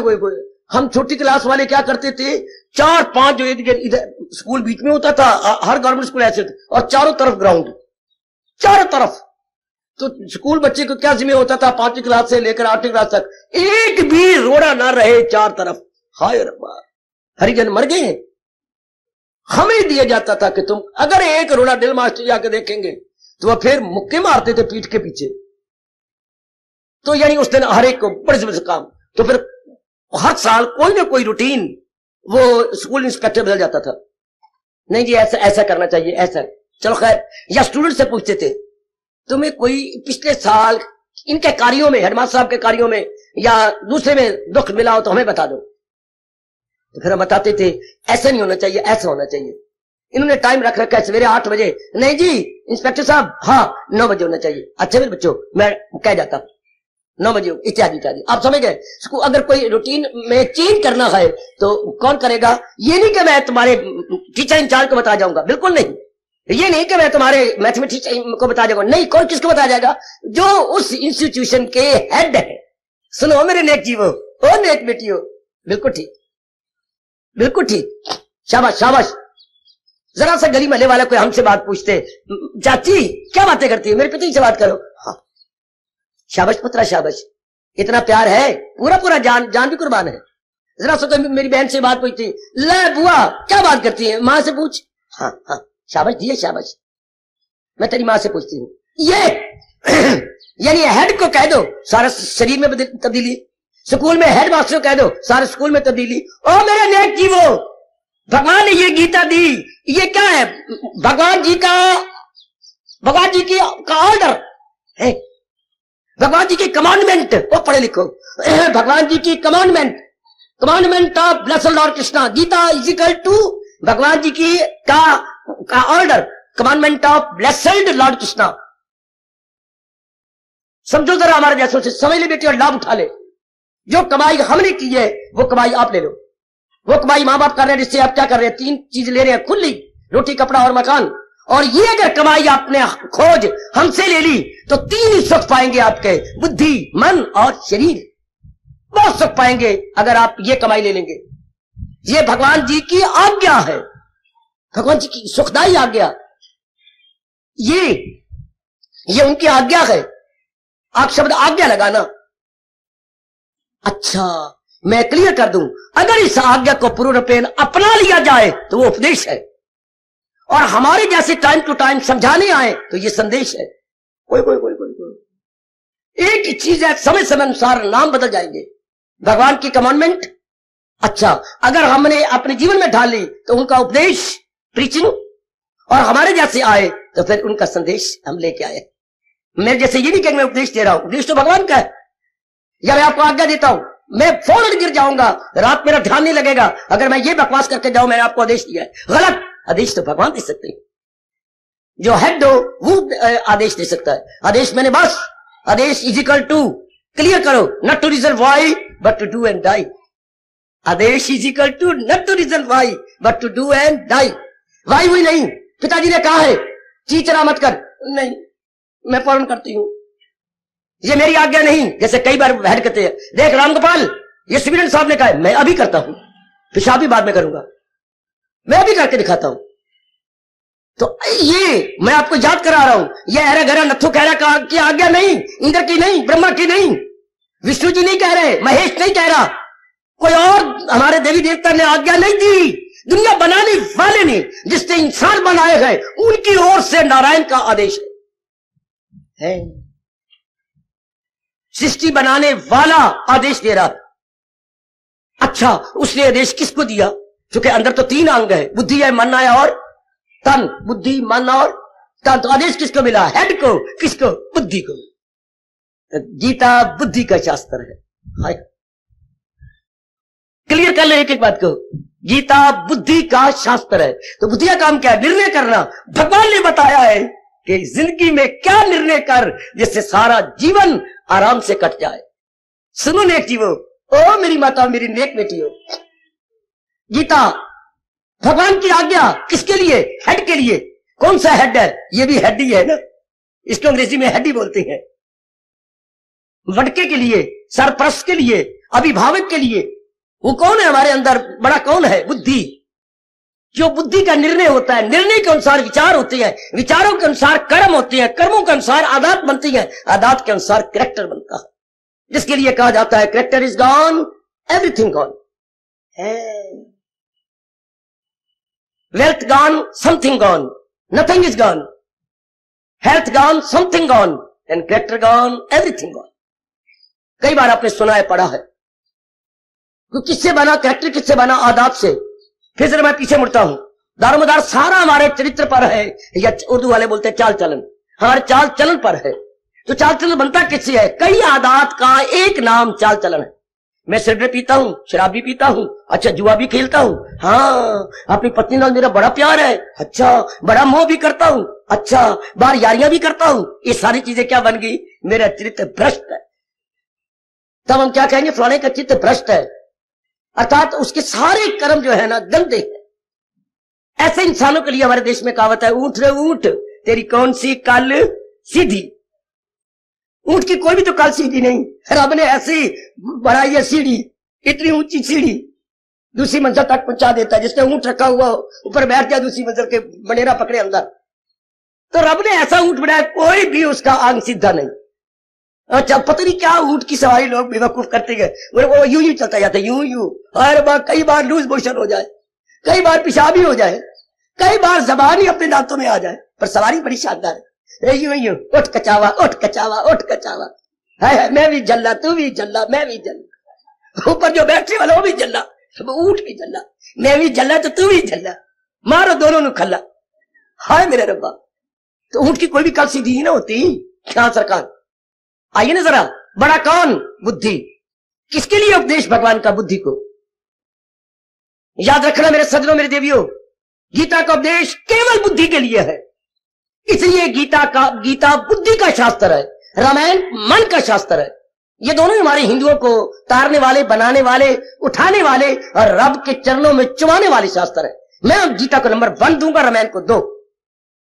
हम छोटी क्लास वाले क्या करते थे, 4-5 जो इधर स्कूल बीच में होता था, हर गवर्नमेंट स्कूल ऐसे थे, और चारों तरफ ग्राउंड, चारों तरफ। तो स्कूल बच्चे को क्या जिम्मे होता था, 5वीं क्लास से लेकर 8वीं क्लास तक एक भी रोड़ा ना रहे चार तरफ। हाय रब्बा, हरिजन मर गए। हमें दिया जाता था कि तुम अगर एक रोड़ा ड्रिल मास्टर जाकर देखेंगे तो वह फिर मुक्के मारते थे पीठ के पीछे। तो यानी उस दिन हर एक को बड़े से काम, तो फिर हर साल कोई ना कोई रूटीन वो स्कूल इंस्पेक्टर बदल जाता था। नहीं जी ऐसा ऐसा करना चाहिए, ऐसा। चलो खैर, या स्टूडेंट से पूछते थे तुम्हें कोई पिछले साल इनके कार्यों में, हेडमास्टर साहब के कार्यों में या दूसरे में दुख मिला हो तो हमें बता दो। तो फिर हम बताते थे ऐसा नहीं होना चाहिए, ऐसा होना चाहिए। इन्होंने टाइम रख रखा है सवेरे 8 बजे। नहीं जी इंस्पेक्टर साहब, हाँ 9 बजे होना चाहिए। अच्छा मेरे बच्चों मैं कह जाता, 9 बजे इत्यादि इत्यादि। आप समझ गए। इसको अगर कोई रूटीन में चेंज करना है तो कौन करेगा? ये नहीं कि मैं तुम्हारे टीचर इंचार्ज को बता जाऊंगा, बिल्कुल नहीं। ये नहीं कि मैं तुम्हारे मैथमेटिक्स को बता जाऊंगा, नहीं। कौन किसको बता जाएगा? जो उस इंस्टीट्यूशन के हेड है। सुनो मेरे नेक जीवो, ओ नेक बेटियों, बिल्कुल ठीक, बिल्कुल ठीक, शाबाश शाबाश। जरा सा गली महल्ले वाला कोई हमसे बात पूछते, चाची क्या बातें करती है, मेरे पिता से बात करो। हाँ, शाबाश पुत्रा शाबाश, इतना प्यार है, पूरा पूरा जान जान भी कुर्बान है। जरा सा कोई मेरी बहन से बात पूछती, ले बुआ क्या बात करती है, माँ से पूछ। हाँ हाँ शाबाश दिए शाबाश, मैं तेरी माँ से पूछती हूँ। ये यानी हेड को कह दो सारा शरीर में तब्दीली, स्कूल में हेड मास्टर को कह दो सारे स्कूल में तब्दीली। ओ मेरे नेक जीवो, भगवान ने ये गीता दी, ये क्या है? भगवान जी का ऑर्डर है, भगवान जी की कमांडमेंट। वो पढ़े लिखो, भगवान जी की commandment of blessed Lord Krishna. Gita is equal to भगवान जी की का order, commandment of blessed Lord Krishna. समझो जरा, हमारे जैसों से समझ ले बेटी और लाभ उठा ले। जो कमाई हमने की है वो कमाई आप ले लो, वो कमाई माँ बाप कर रहे हैं, जिससे आप क्या कर रहे हैं? 3 चीज ले रहे हैं, खुली रोटी कपड़ा और मकान। और ये अगर कमाई आपने खोज हमसे ले ली तो 3 ही सुख पाएंगे आपके, बुद्धि मन और शरीर। बहुत सुख पाएंगे अगर आप ये कमाई ले लेंगे। ये भगवान जी की आज्ञा है, भगवान जी की सुखदाई आज्ञा, ये उनकी आज्ञा है। आप शब्द आज्ञा लगाना। अच्छा, मैं क्लियर कर दूं, अगर इस आज्ञा को पूर्ण रूपेण अपना लिया जाए तो वो उपदेश है, और हमारे जैसे टाइम टू टाइम समझाने आए तो ये संदेश है। कोई कोई कोई कोई कोई एक ही चीज है, समय समय अनुसार नाम बदल जाएंगे। भगवान की कमांडमेंट, अच्छा अगर हमने अपने जीवन में ढाल ली तो उनका उपदेश प्रीचिंग, और हमारे जैसे आए तो फिर उनका संदेश हम लेके आए। मैं जैसे ये नहीं कि मैं उपदेश दे रहा हूं, उपदेश तो भगवान का है। या मैं आपको आज्ञा देता हूं, मैं फौरन गिर जाऊंगा, रात मेरा ध्यान नहीं लगेगा अगर मैं ये बकवास करके जाऊं मैंने आपको आदेश दिया है। गलत। आदेश तो भगवान दे सकते हैं, जो हेड हो वो आदेश दे सकता है। आदेश मैंने बस, आदेश इज इक्वल टू, क्लियर करो, not to reason why but to do and die. आदेश is equal to not to reason why but to do and die. Why हुई नहीं, पिताजी ने कहा है चीचरा मत कर, नहीं मैं फौरन करती हूं, ये मेरी आज्ञा नहीं। जैसे कई बार हेड कहते हैं, देख रामगोपाल ये स्टूडेंट साहब ने कहा है, मैं अभी करता हूं, पेशाब भी बाद में करूंगा, मैं अभी करके दिखाता हूं। तो ये मैं आपको याद करा रहा हूं, ये अरे गरा नथु कह रहा की आज्ञा नहीं, इंद्र की नहीं, ब्रह्मा की नहीं, विष्णु जी नहीं कह रहे, महेश नहीं कह रहा, कोई और हमारे देवी देवता ने आज्ञा नहीं दी। दुनिया बनाने वाले ने, जिसने इंसान बनाए गए, उनकी ओर से नारायण का आदेश है। सृष्टि बनाने वाला आदेश दे रहा। अच्छा, उसने आदेश किसको दिया? क्योंकि अंदर तो 3 अंग है, बुद्धि है, मन है और तन। बुद्धि मन और तन, तो आदेश किसको मिला? हेड को। किसको? बुद्धि को। गीता बुद्धि का शास्त्र है। हाय, क्लियर कर ले एक एक बात को, गीता बुद्धि का शास्त्र है। तो बुद्धि का काम क्या है? निर्णय करना। भगवान ने बताया है कि जिंदगी में क्या निर्णय कर जिससे सारा जीवन आराम से कट जाए। सुनो नेक जीवो, ओ मेरी माता, मेरी नेक बेटी हो, गीता भगवान की आज्ञा किसके लिए? हेड के लिए। कौन सा हेड है? ये भी हेड ही है ना, इसको अंग्रेजी में हेड ही बोलते हैं। वटके के लिए, सरप्रस्त के लिए, अभिभावक के लिए। वो कौन है हमारे अंदर? बड़ा कौन है? बुद्धि। जो बुद्धि का निर्णय होता है, निर्णय के अनुसार विचार होते हैं, विचारों के अनुसार कर्म होते हैं, कर्मों के अनुसार आदत बनती है, आदत के अनुसार कैरेक्टर बनता है, जिसके लिए कहा जाता है character is gone, everything gone. Wealth gone, something gone, nothing is gone. Health gone, something gone, and character gone, everything gone. कई बार आपने सुना है, पढ़ा है। तो किससे बना कैरेक्टर? किससे बना? आदाब से। फिर जरा मैं पीछे मुड़ता हूं, दारोमदार सारा हमारे चरित्र पर है, या उर्दू वाले बोलते हैं चाल चलन, हमारे चाल चलन पर है। तो चाल चलन बनता किससे है? कई आदात का एक नाम चाल चलन है। मैं सिगरेट पीता हूं, शराब भी पीता हूं, अच्छा जुआ भी खेलता हूं, हाँ अपनी पत्नी ਨਾਲ मेरा बड़ा प्यार है, अच्छा बड़ा मोह भी करता हूं, अच्छा बार यारियां भी करता हूं। ये सारी चीजें क्या बन गई? मेरा चरित्र भ्रष्ट है। तब हम क्या कहेंगे, फलाने का चित्त भ्रष्ट है, अर्थात उसके सारे कर्म जो है ना गंदे हैं। ऐसे इंसानों के लिए हमारे देश में कहावत है, ऊंट रे ऊंट तेरी कौन सी कल सीधी। ऊंट की कोई भी तो कल सीधी नहीं, रब ने ऐसी बनाई है सीढ़ी, इतनी ऊंची सीढ़ी दूसरी मंजिल तक पहुंचा देता है। जिसने ऊंट रखा हुआ ऊपर बैठ गया दूसरी मंजिल के बनेरा पकड़े अंदर, तो रब ने ऐसा ऊंट बनाया कोई भी उसका आंग सीधा नहीं। अच्छा, पता नहीं क्या ऊंट की सवारी लोग बेवकूफ करते गए, वो यूं यूं चलता जाता है, यूं यूं, हर बार कई बार लूज मोशन हो जाए, कई बार पेशाब ही हो जाए, कई बार जबान ही अपने दांतों में आ जाए, पर सवारी बड़ी शानदार है। यूं यूं, उठ कचावा उठ कचावा उठ कचावा, है मैं भी जल्ला तू भी जल्ला मैं भी जल्ला, ऊपर जो बैठने वाला वो भी जल्ला, ऊंट भी जल्ला, मैं भी जल्ला तो तू भी जल्ला, मारो दोनों नु खल्ला। हाय मेरे रब्बा, तो ऊंट की कोई भी कल सीधी ना होती। क्या सरकार, आइए ना जरा, बड़ा कौन? बुद्धि। किसके लिए उपदेश भगवान का? बुद्धि को। याद रखना मेरे सज्जनों मेरे देवियों, गीता का उपदेश केवल बुद्धि के लिए है। इसलिए गीता बुद्धि का शास्त्र है, रामायण मन का शास्त्र है। ये दोनों हमारे हिंदुओं को तारने वाले, बनाने वाले, उठाने वाले और रब के चरणों में चुमाने वाले शास्त्र है। मैं गीता को नंबर 1 दूंगा, रामायण को 2।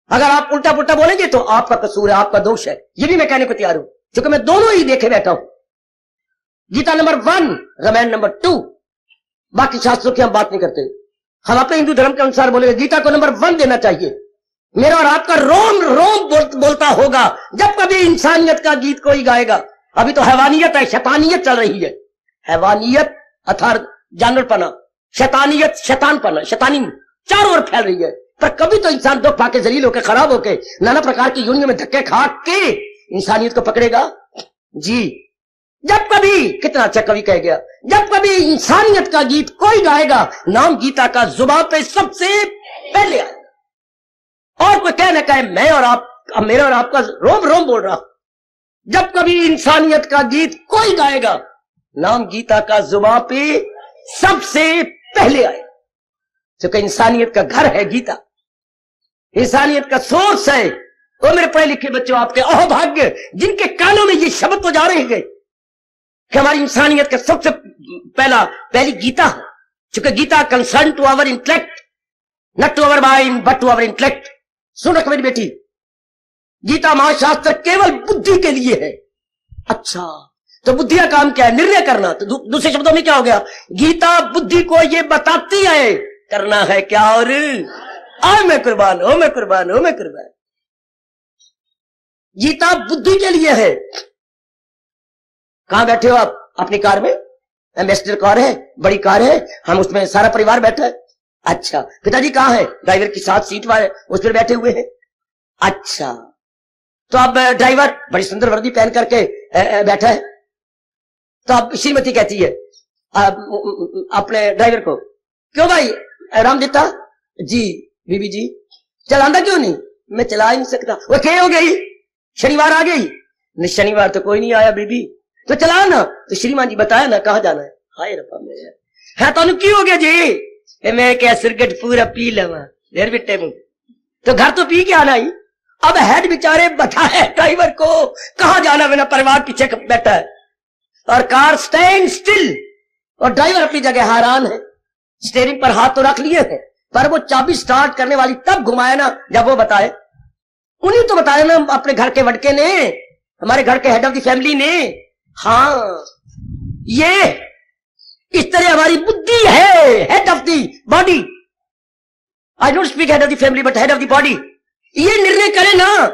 अगर आप उल्टा पुल्टा बोलेंगे तो आपका कसूर है, आपका दोष है, ये भी मैं कहने को तैयार हूं, क्योंकि मैं दोनों ही देखे बैठा हूं। Gita number 1, Ramayana number 2। बाकी शास्त्रों की हम बात नहीं करते, हम अपने हिंदू धर्म के अनुसार बोलेंगे। गीता को नंबर 1 देना चाहिए। मेरा और आपका रोम रोम बोलता होगा जब कभी इंसानियत का गीत कोई गाएगा। अभी तो हैवानियत है, शैतानियत चल रही है। हैवानियत अर्थात जानवरपना, शैतानियत शैतानपना, शैतानी चारों ओर फैल रही है। पर कभी तो इंसान दुख पाके, जलील होके, खराब होके, नाना प्रकार की योनियों में धक्के खा के इंसानियत को पकड़ेगा जी। जब कभी, कितना अच्छा कवि कह गया, जब कभी इंसानियत का गीत कोई गाएगा, नाम गीता का जुबान पे सबसे पहले आएगा। और कोई कह न कहे, मैं और आप, मेरा और आपका रोम रोम बोल रहा, जब कभी इंसानियत का गीत कोई गाएगा, नाम गीता का जुबान पे सबसे पहले आएगा। क्योंकि इंसानियत का घर है गीता, इंसानियत का सोर्स है। और मेरे पढ़े लिखे बच्चों, आपके अहोभाग्य जिनके कानों में ये शब्द तो जा रहे हैं कि हमारी इंसानियत का सबसे पहली गीता है। क्योंकि Gita concern to our intellect, not to our mind but to our intellect. सुन रख मेरी बेटी, गीता महाशास्त्र केवल बुद्धि के लिए है। अच्छा, तो बुद्धि का काम क्या है? निर्णय करना। तो दूसरे शब्दों में क्या हो गया? गीता बुद्धि को ये बताती है करना है क्या, और आ मैं कुर्बान हो, मैं कुर्बान हो, मैं कुर्बान। गीता बुद्धि के लिए है। कहां बैठे हो आप? अपनी कार में, एम्बेसडर कार है, बड़ी कार है, हम उसमें सारा परिवार बैठा है। अच्छा, पिताजी कहां है? ड्राइवर की 7 सीट वाले उस पर बैठे हुए हैं। अच्छा, तो अब ड्राइवर बड़ी सुंदर वर्दी पहन करके बैठा है। तो अब श्रीमती कहती है अपने ड्राइवर को, क्यों भाई राम देता जी, बीबी जी चलांदा क्यों नहीं? मैं चला ही नहीं सकता। वो क्या हो गई? शनिवार आ गई? नहीं, शनिवार तो कोई नहीं आया बीबी, तो चला ना। तो श्रीमान जी बताया ना कहां जाना है। हाय रब्बा मेरे, है तो की हो गया जी? मैं क्या सिरकट पूरा पी लवा देर बेटे में, तो घर तो पी के आना ही। अब हेड बेचारे बताए ड्राइवर को कहां जाना, बिना परिवार पीछे बैठा है और कार स्टैंड स्टिल, और ड्राइवर अपनी जगह हैरान है। स्टीयरिंग पर हाथ तो रख लिए थे, पर वो चाबी स्टार्ट करने वाली तब घुमाया ना जब वो बताए। उन्हीं तो बताया ना अपने घर के वड़के ने, हमारे घर के हेड ऑफ द फैमिली ने। हाँ, ये इस तरह हमारी बुद्धि है, head of the body. I don't speak head of the family but head of the body. ये निर्णय करे ना,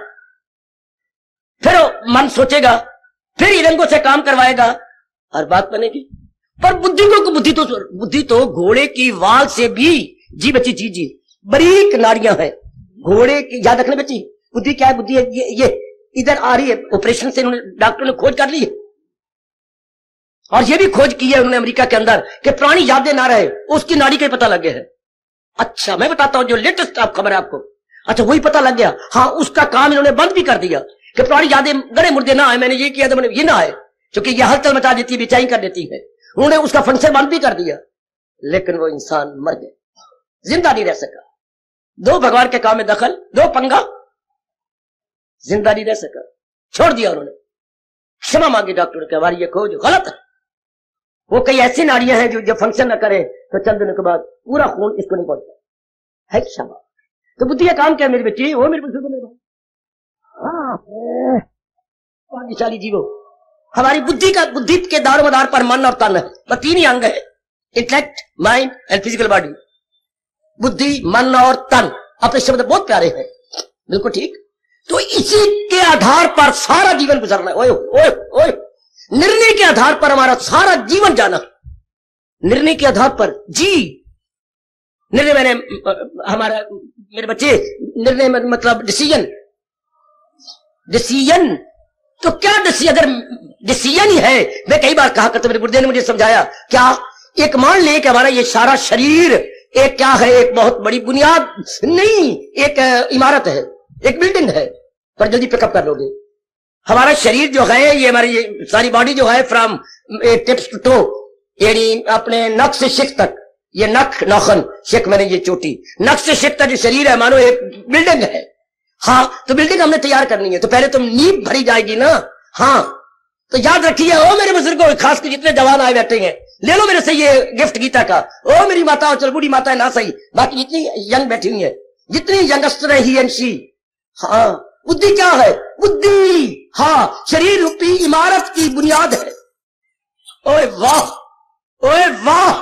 फिर मन सोचेगा, फिर इरंगों से काम करवाएगा और बात बनेगी। पर बुद्धि तो घोड़े की वाल से भी जी बच्ची, जी बारीक नाड़ियां है घोड़े की। याद रखना बच्ची, बुद्धि क्या है? बुद्धि है ये इधर आ रही है। ऑपरेशन से डॉक्टर ने खोज कर ली है, और ये भी खोज की है उन्होंने अमेरिका के अंदर कि पुरानी यादें ना रहे, उसकी नाड़ी का पता लग गया है। अच्छा, मैं बताता हूं जो लेटेस्ट खबर है आपको। अच्छा, वही पता लग गया। हाँ, उसका काम इन्होंने बंद भी कर दिया कि पुरानी यादें गड़े मुर्दे ना आए, मैंने ये किया था, मैंने ये ना आए, क्योंकि यह हलचल मचा देती है, बेचैनी कर देती है। उन्होंने उसका फंक्शन बंद भी कर दिया, लेकिन वो इंसान मर गया, जिंदा नहीं रह सका। 2 भगवान के काम में दखल, 2 पंगा, जिंदा नहीं रह सका, छोड़ दिया उन्होंने। क्षमा मांगी डॉक्टर के, हमारी ये खोज गलत है। वो कई ऐसी नाड़ियां हैं जो जब फंक्शन न करे तो चंद दिनों के बाद पूरा खून इसको नहीं पहुंचता है। शाबाश। तो बुद्धि का काम क्या मेरी बच्ची? वो मेरे बुजुर्ग भाग्यशाली जीवो। हमारी बुद्धि के दारोमदार पर मन और तन है, तो 3 ही अंग है, intellect, mind and physical body. बुद्धि, मन और तन, अपने शब्द बहुत प्यारे हैं, बिल्कुल ठीक। तो इसी के आधार पर सारा जीवन गुजरना है। ओए ओए ओए, निर्णय के आधार पर हमारा सारा जीवन जाना, निर्णय के आधार पर जी। निर्णय मैंने हमारा मेरे बच्चे निर्णय मतलब डिसीजन। डिसीजन तो क्या डिसीजन? अगर डिसीजन ही है, मैं कई बार कहा करता, मेरे गुरुदेव ने मुझे समझाया, क्या एक मान ले कि हमारा ये सारा शरीर एक क्या है, एक बहुत बड़ी बुनियाद नहीं, एक इमारत है, एक बिल्डिंग है, पर जल्दी पिकअप कर लोगे। हमारा शरीर जो है, ये हमारी ये सारी बॉडी जो है, फ्रॉम टिप्स टू टो, यानी अपने नख से शिख तक, ये नख नौखन शिख मैंने ये चोटी, नख से शिख तक जो शरीर है मानो एक बिल्डिंग है। हाँ, तो बिल्डिंग हमने तैयार करनी है, तो पहले तो नींव भरी जाएगी ना। हाँ, तो याद रखिए ओ मेरे बुजुर्गों, खास कर जितने जवान आए बैठे हैं, ले लो मेरे से ये गिफ्ट गीता का। ओ मेरी माता, चल बूढ़ी माता है ना सही, बाकी जितनी यंग बैठी हुई है, जितनी यंगस्टर है ही एंड शी। हाँ, बुद्धि क्या है? बुद्धि, हाँ, शरीर रूपी इमारत की बुनियाद है। ओए वाह, ओए वाह,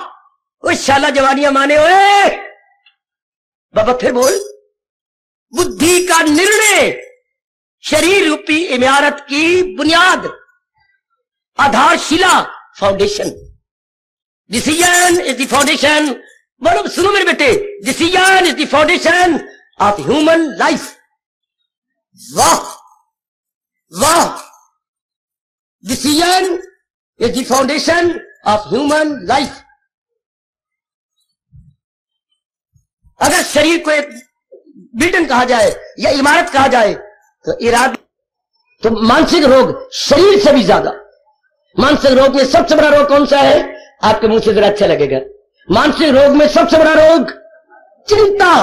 ओए शाला जवानियां माने। ओए बाबा फिर बोल। बुद्धि का निर्णय शरीर रूपी इमारत की बुनियाद, आधारशिला, foundation. Decision is the foundation. बोलो, सुनो मेरे बेटे, decision is the foundation of human life. वाह वाह, decision is the foundation of human life. अगर शरीर को एक बिल्डिंग कहा जाए या इमारत कहा जाए तो इरादा, तो मानसिक रोग शरीर से भी ज्यादा, मानसिक रोग में सबसे बड़ा रोग कौन सा है? आपके मुंह से जरा अच्छा लगेगा। मानसिक रोग में सबसे बड़ा रोग चिंता,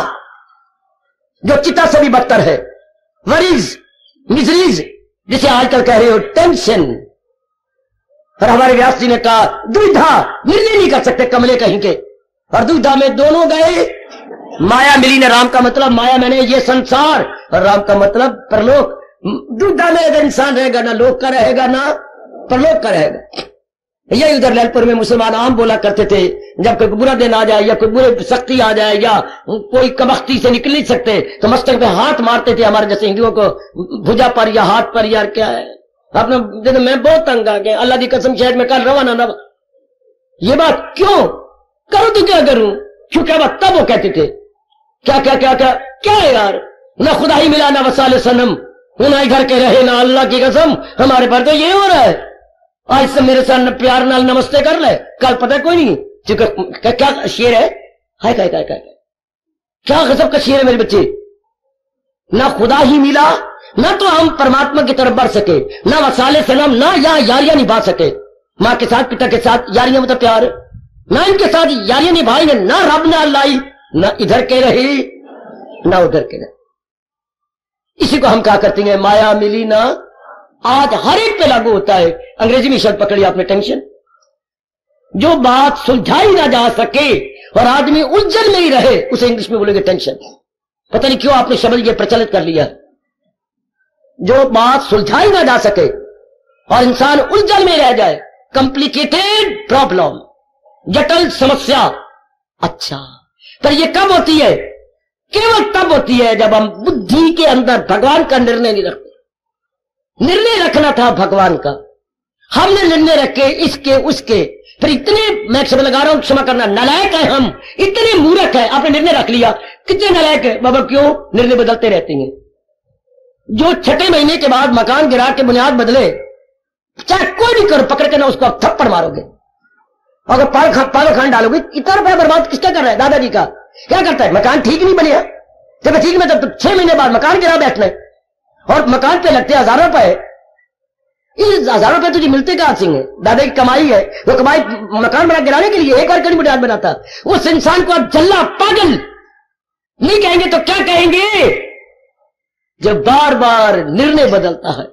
जो चिंता से भी बदतर है, वरीज, मिजरीज, जिसे आजकल कह रहे हो टेंशन। और हमारे व्यास जी ने कहा दुविधा, निर्णय नहीं कर सकते कमले कहीं के, और दुविधा में दोनों गए। माया मिली न राम का मतलब, माया मैंने ये संसार, और राम का मतलब परलोक। दुविधा में अगर इंसान रहेगा, ना लोक का रहेगा ना परलोक का रहेगा। यही उधर ललपुर में मुसलमान आम बोला करते थे, जब कोई बुरा दिन आ जाए या कोई बुरी शक्ति आ जाए या कोई कबख्ती से निकल नहीं सकते तो मस्तक पे हाथ मारते थे, हमारे जैसे हिंदुओं को भुजा पर या हाथ पर। यार क्या है, आपने मैं बहुत तंग आ गया, अल्लाह की कसम शायद मैं कल रवाना ना। ये बात क्यों करूं तो क्या करूं, क्यों क्या बात? तब वो कहते थे क्या क्या क्या क्या क्या है यार, ना खुदा ही मिला ना वसाले सनम, ना घर के रहे ना अल्लाह की कसम, हमारे पर तो ये हो रहा है। आज से मेरे साथ प्यार नाल नमस्ते कर ले, कल पता कोई नहीं क्योंकि क्या शेर है। हाय काय काय काय क्या गजब का शेर है मेरे बच्चे। ना खुदा ही मिला, ना तो हम परमात्मा की तरफ बढ़ सके, ना वसाले सनम, ना यहाँ यारियां निभा सके। माँ के साथ, पिता के साथ यारियां मतलब प्यार, ना इनके साथ यारियां निभाई, ना रब ना लाई, ना इधर के रही ना उधर के रही। इसी को हम क्या करते हैं, माया मिली ना। आज हर एक पे लागू होता है। अंग्रेजी में शब्द पकड़ी आपने, टेंशन। जो बात सुलझाई ना जा सके और आदमी उलझन में ही रहे, उसे इंग्लिश में बोलेंगे टेंशन। पता नहीं क्यों आपने शब्द ये प्रचलित कर लिया। जो बात सुलझाई ना जा सके और इंसान उलझन में रह जाए, कॉम्प्लिकेटेड प्रॉब्लम, जटिल समस्या। अच्छा, पर ये कब होती है? केवल तब होती है जब हम बुद्धि के अंदर भगवान का निर्णय नहीं रखते। निर्णय रखना था भगवान का, हमने निर्णय रखे इसके उसके, फिर इतने, मैं शब्द लगा रहा हूं, क्षमा करना, नालायक है हम, इतने मूर्ख है। आपने निर्णय रख लिया, कितने नालायक है बाबा, क्यों? निर्णय बदलते रहते हैं। जो 6 महीने के बाद मकान गिरा के बुनियाद बदले, चाहे कोई भी करो, पकड़ के ना उसको आप थप्पड़ मारोगे, अगर पागल खान डालोगे। इतना रुपया बर्बाद किसका कर रहा है? दादाजी का। क्या करता है? मकान ठीक नहीं बने, जब ठीक में तब 6 महीने बाद मकान गिरा बैठने, और मकान पे लगते 1000 रुपए। इस 1000 रुपए तुझे मिलते कहां से हैं? दादा की कमाई है, वो कमाई मकान बना गिराने के लिए एक बार कहीं बुनियाद बनाता। उस इंसान को आप जल्ला पागल नहीं कहेंगे तो क्या कहेंगे? जो बार बार निर्णय बदलता है,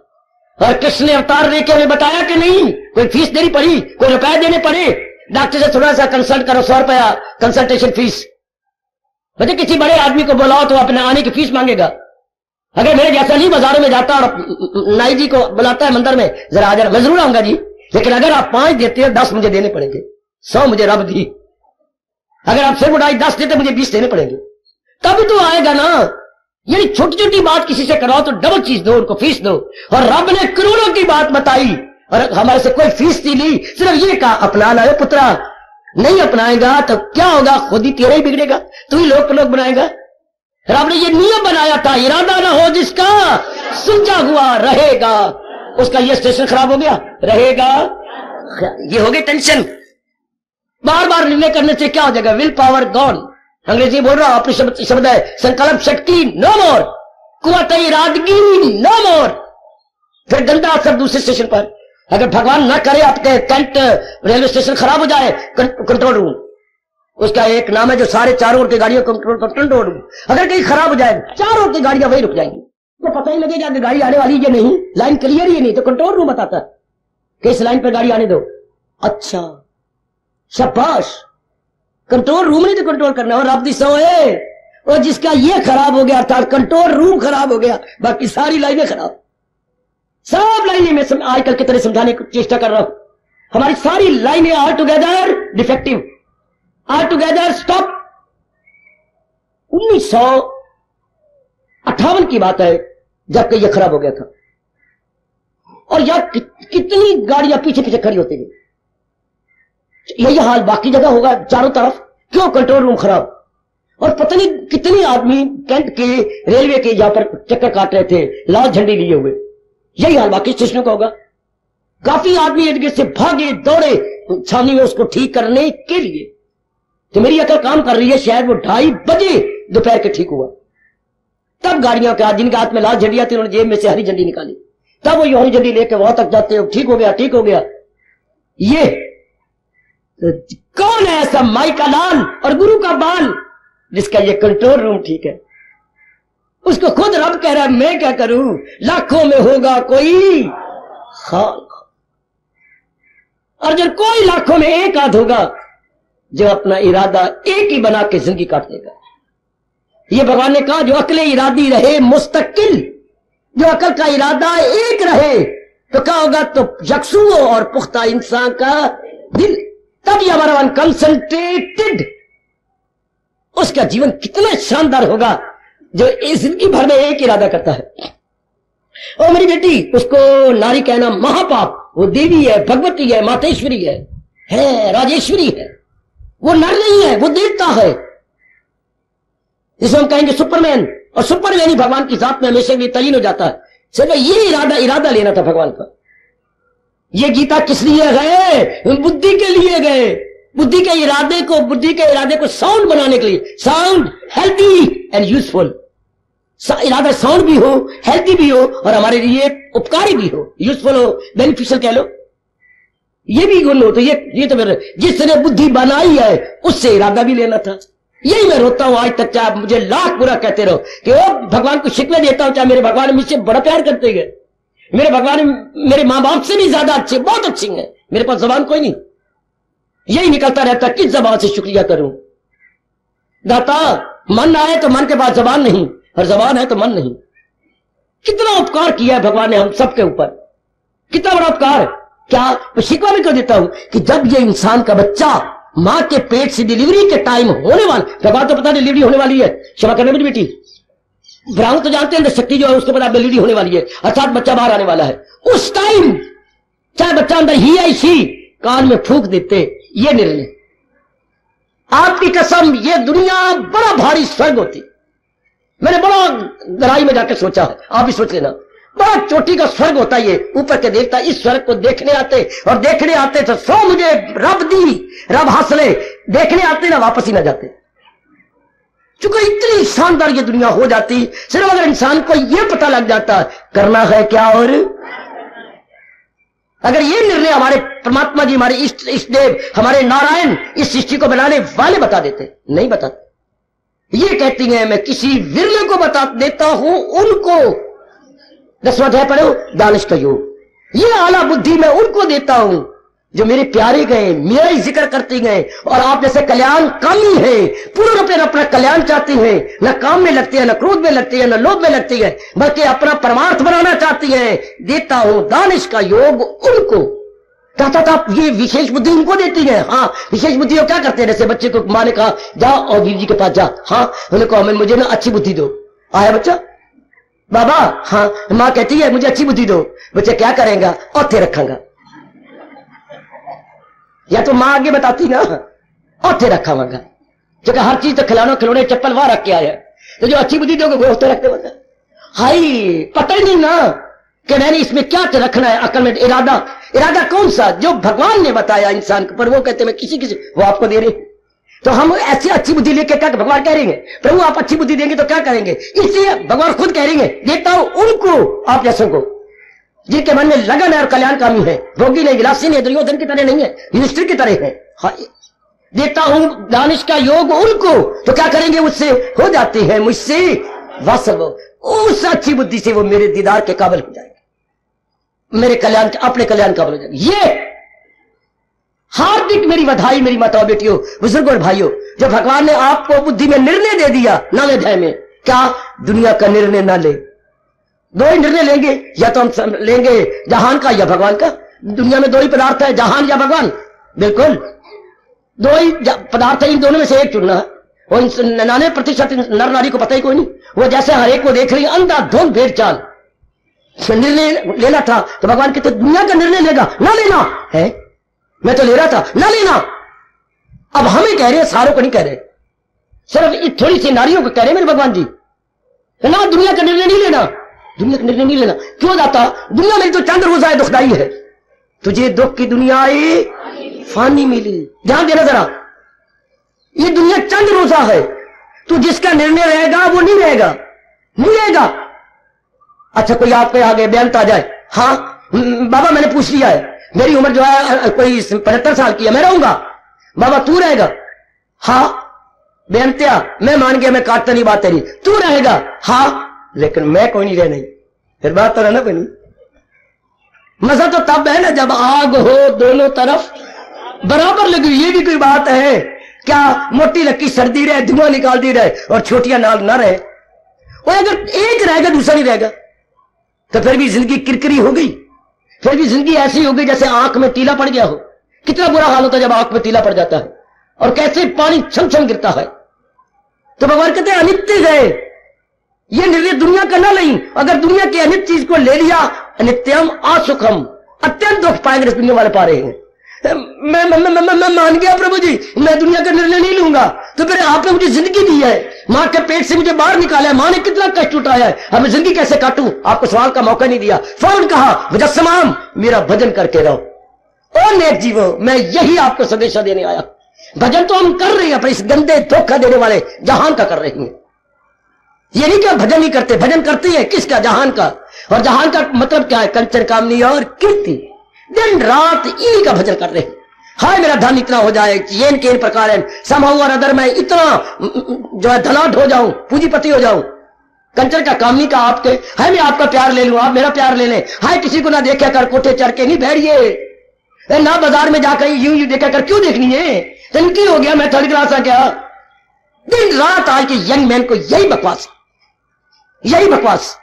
और कृष्ण ने अवतार लेके हमें बताया कि नहीं, कोई फीस देनी पड़ी, कोई रुपए देने पड़े, डॉक्टर से थोड़ा सा कंसल्ट करो, 100 रुपया कंसल्टेशन फीस। मुझे किसी बड़े आदमी को बुलाओ तो अपने आने की फीस मांगेगा। अगर मेरे जैसा नहीं बाजारों में जाता और नाई जी को बुलाता है मंदिर में, जरा आ जाना, मैं जरूर आऊंगा जी, लेकिन अगर आप 5 देते हो 10 मुझे देने पड़ेंगे, 100 मुझे रब दी। अगर आप सिर उड़ाई 10 देते मुझे 20 देने पड़ेंगे, तभी तो आएगा ना। यानी छोटी छोटी बात किसी से कराओ तो डबल चीज दो, उनको फीस दो। और रब ने करोड़ों की बात बताई और हमारे से कोई फीस नहीं ली, सिर्फ ये कहा अपना लाए पुत्रा। नहीं अपनाएगा तो क्या होगा, खुद ही तेरा ही बिगड़ेगा, तू ही लोग बनाएगा। रब ने ये नियम बनाया था, इरादा ना हो जिसका सुलझा हुआ रहेगा, उसका ये स्टेशन खराब हो गया रहेगा, ये हो गई टेंशन। बार बार निर्णय करने से क्या हो जाएगा, विल पावर गॉन। अंग्रेजी बोल रहा हूं, अपनी शब्द है, संकल्प शक्ति नो मोर, कुव्वत इरादगी नो मोर। फिर गंदा असर दूसरे स्टेशन पर, अगर भगवान ना करे आपके कैंट रेलवे स्टेशन खराब हो जाए, कंट्रोल रूम, उसका एक नाम है जो सारे चारों ओर की गाड़ियों को कंट्रोल रूम। अगर कहीं खराब हो जाए, चारों ओर की गाड़ियां वही रुक जाएंगी, तो पता ही लगेगा कि गाड़ी आने वाली है नहीं, लाइन क्लियर ही नहीं, तो कंट्रोल रूम बताता है कि इस लाइन पर गाड़ी आने दो। अच्छा शाबाश, कंट्रोल रूम नहीं तो कंट्रोल करना। और आप सो है, और जिसका ये खराब हो गया अर्थात कंट्रोल रूम खराब हो गया, बाकी सारी लाइनें खराब, सब लाइनें मैं आजकल की तरह समझाने की चेष्टा कर रहा हूं, हमारी सारी लाइनें all together defective, all together stop. 1958 की बात है जबकि यह खराब हो गया था, और यह कितनी गाड़ियां पीछे पीछे खड़ी होती गई। यही हाल बाकी जगह होगा चारों तरफ, क्यों, कंट्रोल रूम खराब। और पता नहीं कितने आदमी कैंट के रेलवे के यहां पर चक्कर काट रहे थे लाल झंडी लिए हुए, यही हाल बाकी स्टेशनों का होगा। काफी आदमी इर्द गिर्द से भागे दौड़े छावनी में उसको ठीक करने के लिए, तो मेरी अकल काम कर रही है, शायद वो 2:30 बजे दोपहर के ठीक हुआ। तब गाड़ियां के जिनके हाथ में लाल झंडियां थी उन्होंने जेब में से हरी झंडी निकाली, तब वो हरी झंडी लेके वहां तक जाते हो, ठीक हो गया ठीक हो गया। ये तो कौन है ऐसा माई का लाल और गुरु का बाल जिसका ये कंट्रोल रूम ठीक है? उसको खुद रब कह रहा है, मैं क्या करूं, लाखों में होगा कोई खाल, और जब कोई लाखों में एक आध होगा जो अपना इरादा एक ही बना के जिंदगी काट देगा। ये भगवान ने कहा, जो अकले इरादी रहे मुस्तकिल, जो अकल का इरादा एक रहे तो क्या होगा, तो यकसू और पुख्ता इंसान का दिल, तब ये हमारा मन कंसंट्रेटेड, उसका जीवन कितना शानदार होगा जो इस जिंदगी भर में एक इरादा करता है। और मेरी बेटी, उसको नारी कहना महापाप, वो देवी है, भगवती है, मातेश्वरी है राजेश्वरी है, वो नर नहीं है, वो देवता है, जिसे हम कहेंगे सुपरमैन। और सुपरमैन ही भगवान की जात में हमेशा के लिए तलीन हो जाता है। सिर्फ ये इरादा लेना था भगवान का। ये गीता किस लिए गए, बुद्धि के लिए गए, बुद्धि के इरादे को साउंड बनाने के लिए, साउंड हेल्थी एंड यूजफुल, इरादा साउंड भी हो, हेल्थी भी हो, और हमारे लिए उपकारी भी हो, यूजफुल हो, बेनिफिशियल कह लो, ये भी गुण हो। तो ये तो मेरे जिसने बुद्धि बनाई है उससे इरादा भी लेना था। यही मैं रोता हूं आज तक, चाहे आप मुझे लाख बुरा कहते रहो कि वो भगवान को शिकवे देता हूं, चाहे मेरे भगवान मुझसे बड़ा प्यार करते गए, मेरे भगवान मेरे मां बाप से भी ज्यादा अच्छे, बहुत अच्छे हैं, मेरे पास जबान कोई नहीं, यही निकलता रहता किस जबान से शुक्रिया करूं। दाता, मन आए तो मन के पास जबान नहीं, और जबान है तो मन नहीं। कितना उपकार किया है भगवान ने हम सबके ऊपर, कितना बड़ा उपकार। क्या शिकवा भी कर देता हूं कि जब ये इंसान का बच्चा मां के पेट से डिलीवरी के टाइम होने वाला, भगवान तो पता डिलीवरी होने वाली है, क्षमा करना मेरी बेटी, ब्राह्मण तो जानते हैं शक्ति जो है उसके पता डिलीवरी होने वाली है, अर्थात बच्चा बाहर आने वाला है, उस टाइम चाहे बच्चा अंदर ही आई सी कान में फूंक देते, ये निर्णय आपकी कसम, ये दुनिया बड़ा भारी स्वर्ग होती। मैंने बड़ा गहराई में जाकर सोचा है, आप भी सोच लेना, बड़ा चोटी का स्वर्ग होता है ये, ऊपर के देवता इस स्वर्ग को देखने आते, और देखने आते तो सो मुझे रब दी, रब हंसले, देखने आते ना वापस ही ना जाते। चूंकि इतनी शानदार ये दुनिया हो जाती, सिर्फ अगर इंसान को ये पता लग जाता करना है क्या, और अगर ये निर्णय हमारे परमात्मा जी, हमारे इष्ट देव, हमारे नारायण इस सृष्टि को बनाने वाले बता देते, नहीं बताते। ये कहती हैं मैं किसी विरले को बता देता हूं उनको, 10वां अध्याय पढ़ो, दानिश का योग। ये आला बुद्धि मैं उनको देता हूं जो मेरे प्यारे गए, मेरा ही जिक्र करते गए, और आप जैसे कल्याण कामी है, पूर्ण रूप में अपना कल्याण चाहती हैं, न काम में लगती है, न क्रोध में लगती है, न लोभ में लगती है, बल्कि अपना परमार्थ बनाना चाहती है। देता हूं दानिश का योग उनको। कहता था ये विशेष बुद्धि उनको देती है। हाँ, विशेष बुद्धि वो क्या करते हैं? जैसे बच्चे को मां ने कहा जाओ और वीर जी के पास जा। हाँ, उन्होंने कहा मुझे ना अच्छी बुद्धि दो। आया बच्चा, बाबा हाँ, मां कहती है मुझे अच्छी बुद्धि दो। बच्चा क्या करेगा? औथे रखांगा। या तो मां आगे बताती ना, औथे रखावांगा, क्योंकि हर चीज तो खिलाना, खिलौने, चप्पल वहां रख के आया, तो जो अच्छी बुद्धि दोगे वो औथे रखते बता। हाई पता ही नहीं ना कि मैंने इसमें क्या रखना है। अकल में इरादा कौन सा? जो भगवान ने बताया इंसान को, पर वो कहते मैं किसी वो आपको दे रहे। तो हम ऐसी अच्छी बुद्धि लेके क्या भगवान कह रहे हैं प्रभु आप अच्छी बुद्धि देंगे तो क्या करेंगे? इसलिए भगवान खुद कह रहे हैं देता हूं उनको, आप जैसों को, जिनके मन में लगन है और कल्याणकामी है, भोगी नहीं, विलासी नहीं, दुर्योधन की तरह नहीं है, युधिष्ठिर की तरह है। हाँ, देता हूं दानिश का योग उनको, तो क्या करेंगे? उससे हो जाते हैं मुझसे वासल, उस अच्छी बुद्धि से वो मेरे दीदार के काबिल हो जाएंगे, मेरे कल्याण, अपने कल्याण काबिल हो जाएंगे। ये हार्दिक मेरी बधाई मेरी माताओं बेटियों, बुजुर्गों और भाइयों, जो भगवान ने आपको बुद्धि में निर्णय दे दिया 9वें अध्याय में। क्या? दुनिया का निर्णय ना ले, दो ही निर्णय लेंगे, या तो हम लेंगे जहान का या भगवान का। दुनिया में दो ही पदार्थ है, जहान या भगवान। बिल्कुल दो ही पदार्थ है, इन दोनों में से एक चुनना है। और 99% नर नारी को पता ही कोई नहीं, वो जैसे हर एक को देख रही अंधाधुंध भेड़ चाल। निर्णय लेना था तो भगवान कहते दुनिया का निर्णय लेगा, ना लेना है, मैं तो ले रहा था, ना लेना। अब हमें कह रहे हैं, सारों को नहीं कह रहे, सिर्फ थोड़ी सी नारियों को कह रहे हैं मेरे भगवान जी, ना दुनिया का निर्णय नहीं लेना, दुनिया का निर्णय नहीं लेना। क्यों जाता? दुनिया में तो चंद रोजा है, दुखदाई है, तुझे दुख की दुनिया आई फानी मिली। ध्यान देना जरा, ये दुनिया चंद रोजा है, तू जिसका निर्णय रहेगा वो नहीं रहेगा, नहीं रहेगा। अच्छा कोई आपके आगे बेअंत आ जाए, हाँ बाबा मैंने पूछ लिया है, मेरी उम्र जो है कोई 75 साल की है, मैं रहूंगा। बाबा तू रहेगा? हाँ बेअंत्या मैं मान गया, मैं काटता नहीं बात तेरी, तू रहेगा? हाँ, लेकिन मैं कोई नहीं रहना। फिर बात तो रहना बनी। मजा तो तब है ना जब आग हो दोनों तरफ बराबर लगी। ये भी कोई बात है क्या? मोटी लक्की सर्दी रहे, धुआं निकालती रहे और छोटियां नाल ना रहे। और अगर एक रहेगा दूसरा नहीं रहेगा तो फिर भी जिंदगी किरकिरी हो गई, फिर भी जिंदगी ऐसी हो गई जैसे आंख में टीला पड़ गया हो। कितना बुरा हाल होता है जब आंख में टीला पड़ जाता है और कैसे पानी छम छम गिरता है। तो भगवान कहते हैं अनित्य है ये निर्णय दुनिया का ना नहीं। अगर दुनिया की अनित्य चीज को ले लिया, अनित्यम असुखम, अत्यंत दुख पाएंगे दुनिया वाले पा रहे हैं। मैं मान गया प्रभु जी, मैं दुनिया का निर्णय नहीं लूंगा। तो फिर आपने मुझे जिंदगी दी है, मां के पेट से मुझे बाहर निकाला है, मां ने कितना कष्ट उठाया है, अब मैं जिंदगी कैसे काटूं? आपको सवाल का मौका नहीं दिया। फौरन कहा वजस्समाम, मेरा भजन करके रहो। ओ नेक जीवो, मैं यही आपको संदेशा देने आया। भजन तो हम कर रहे हैं पर इस गंदे धोखा देने वाले जहान का कर रहे हैं। ये नहीं कि भजन नहीं करते, भजन करते हैं किसका? जहान का। और जहान का मतलब क्या है? कंचन कामनी और कीर्ति। दिन रात इन्हीं का भजन कर रहे हैं। हाय मेरा धन इतना हो जाए, ये के प्रकार है संभव और अदर मैं इतना जो है धनाढ़ हो जाऊं, पूंजीपति हो जाऊं। कंचन का कामनी का आपके, हाय मैं आपका प्यार ले लूं, आप मेरा प्यार ले लें। हाय किसी को ना देखा कर कोठे चढ़ के नहीं बैठिए, ना बाजार में जाकर यूं यूं देखा कर, क्यों देखनी है? तनकी हो गया, मैं थर्ड क्लास आ गया। दिन रात आज के यंग मैन को यही बकवास, यही बकवास।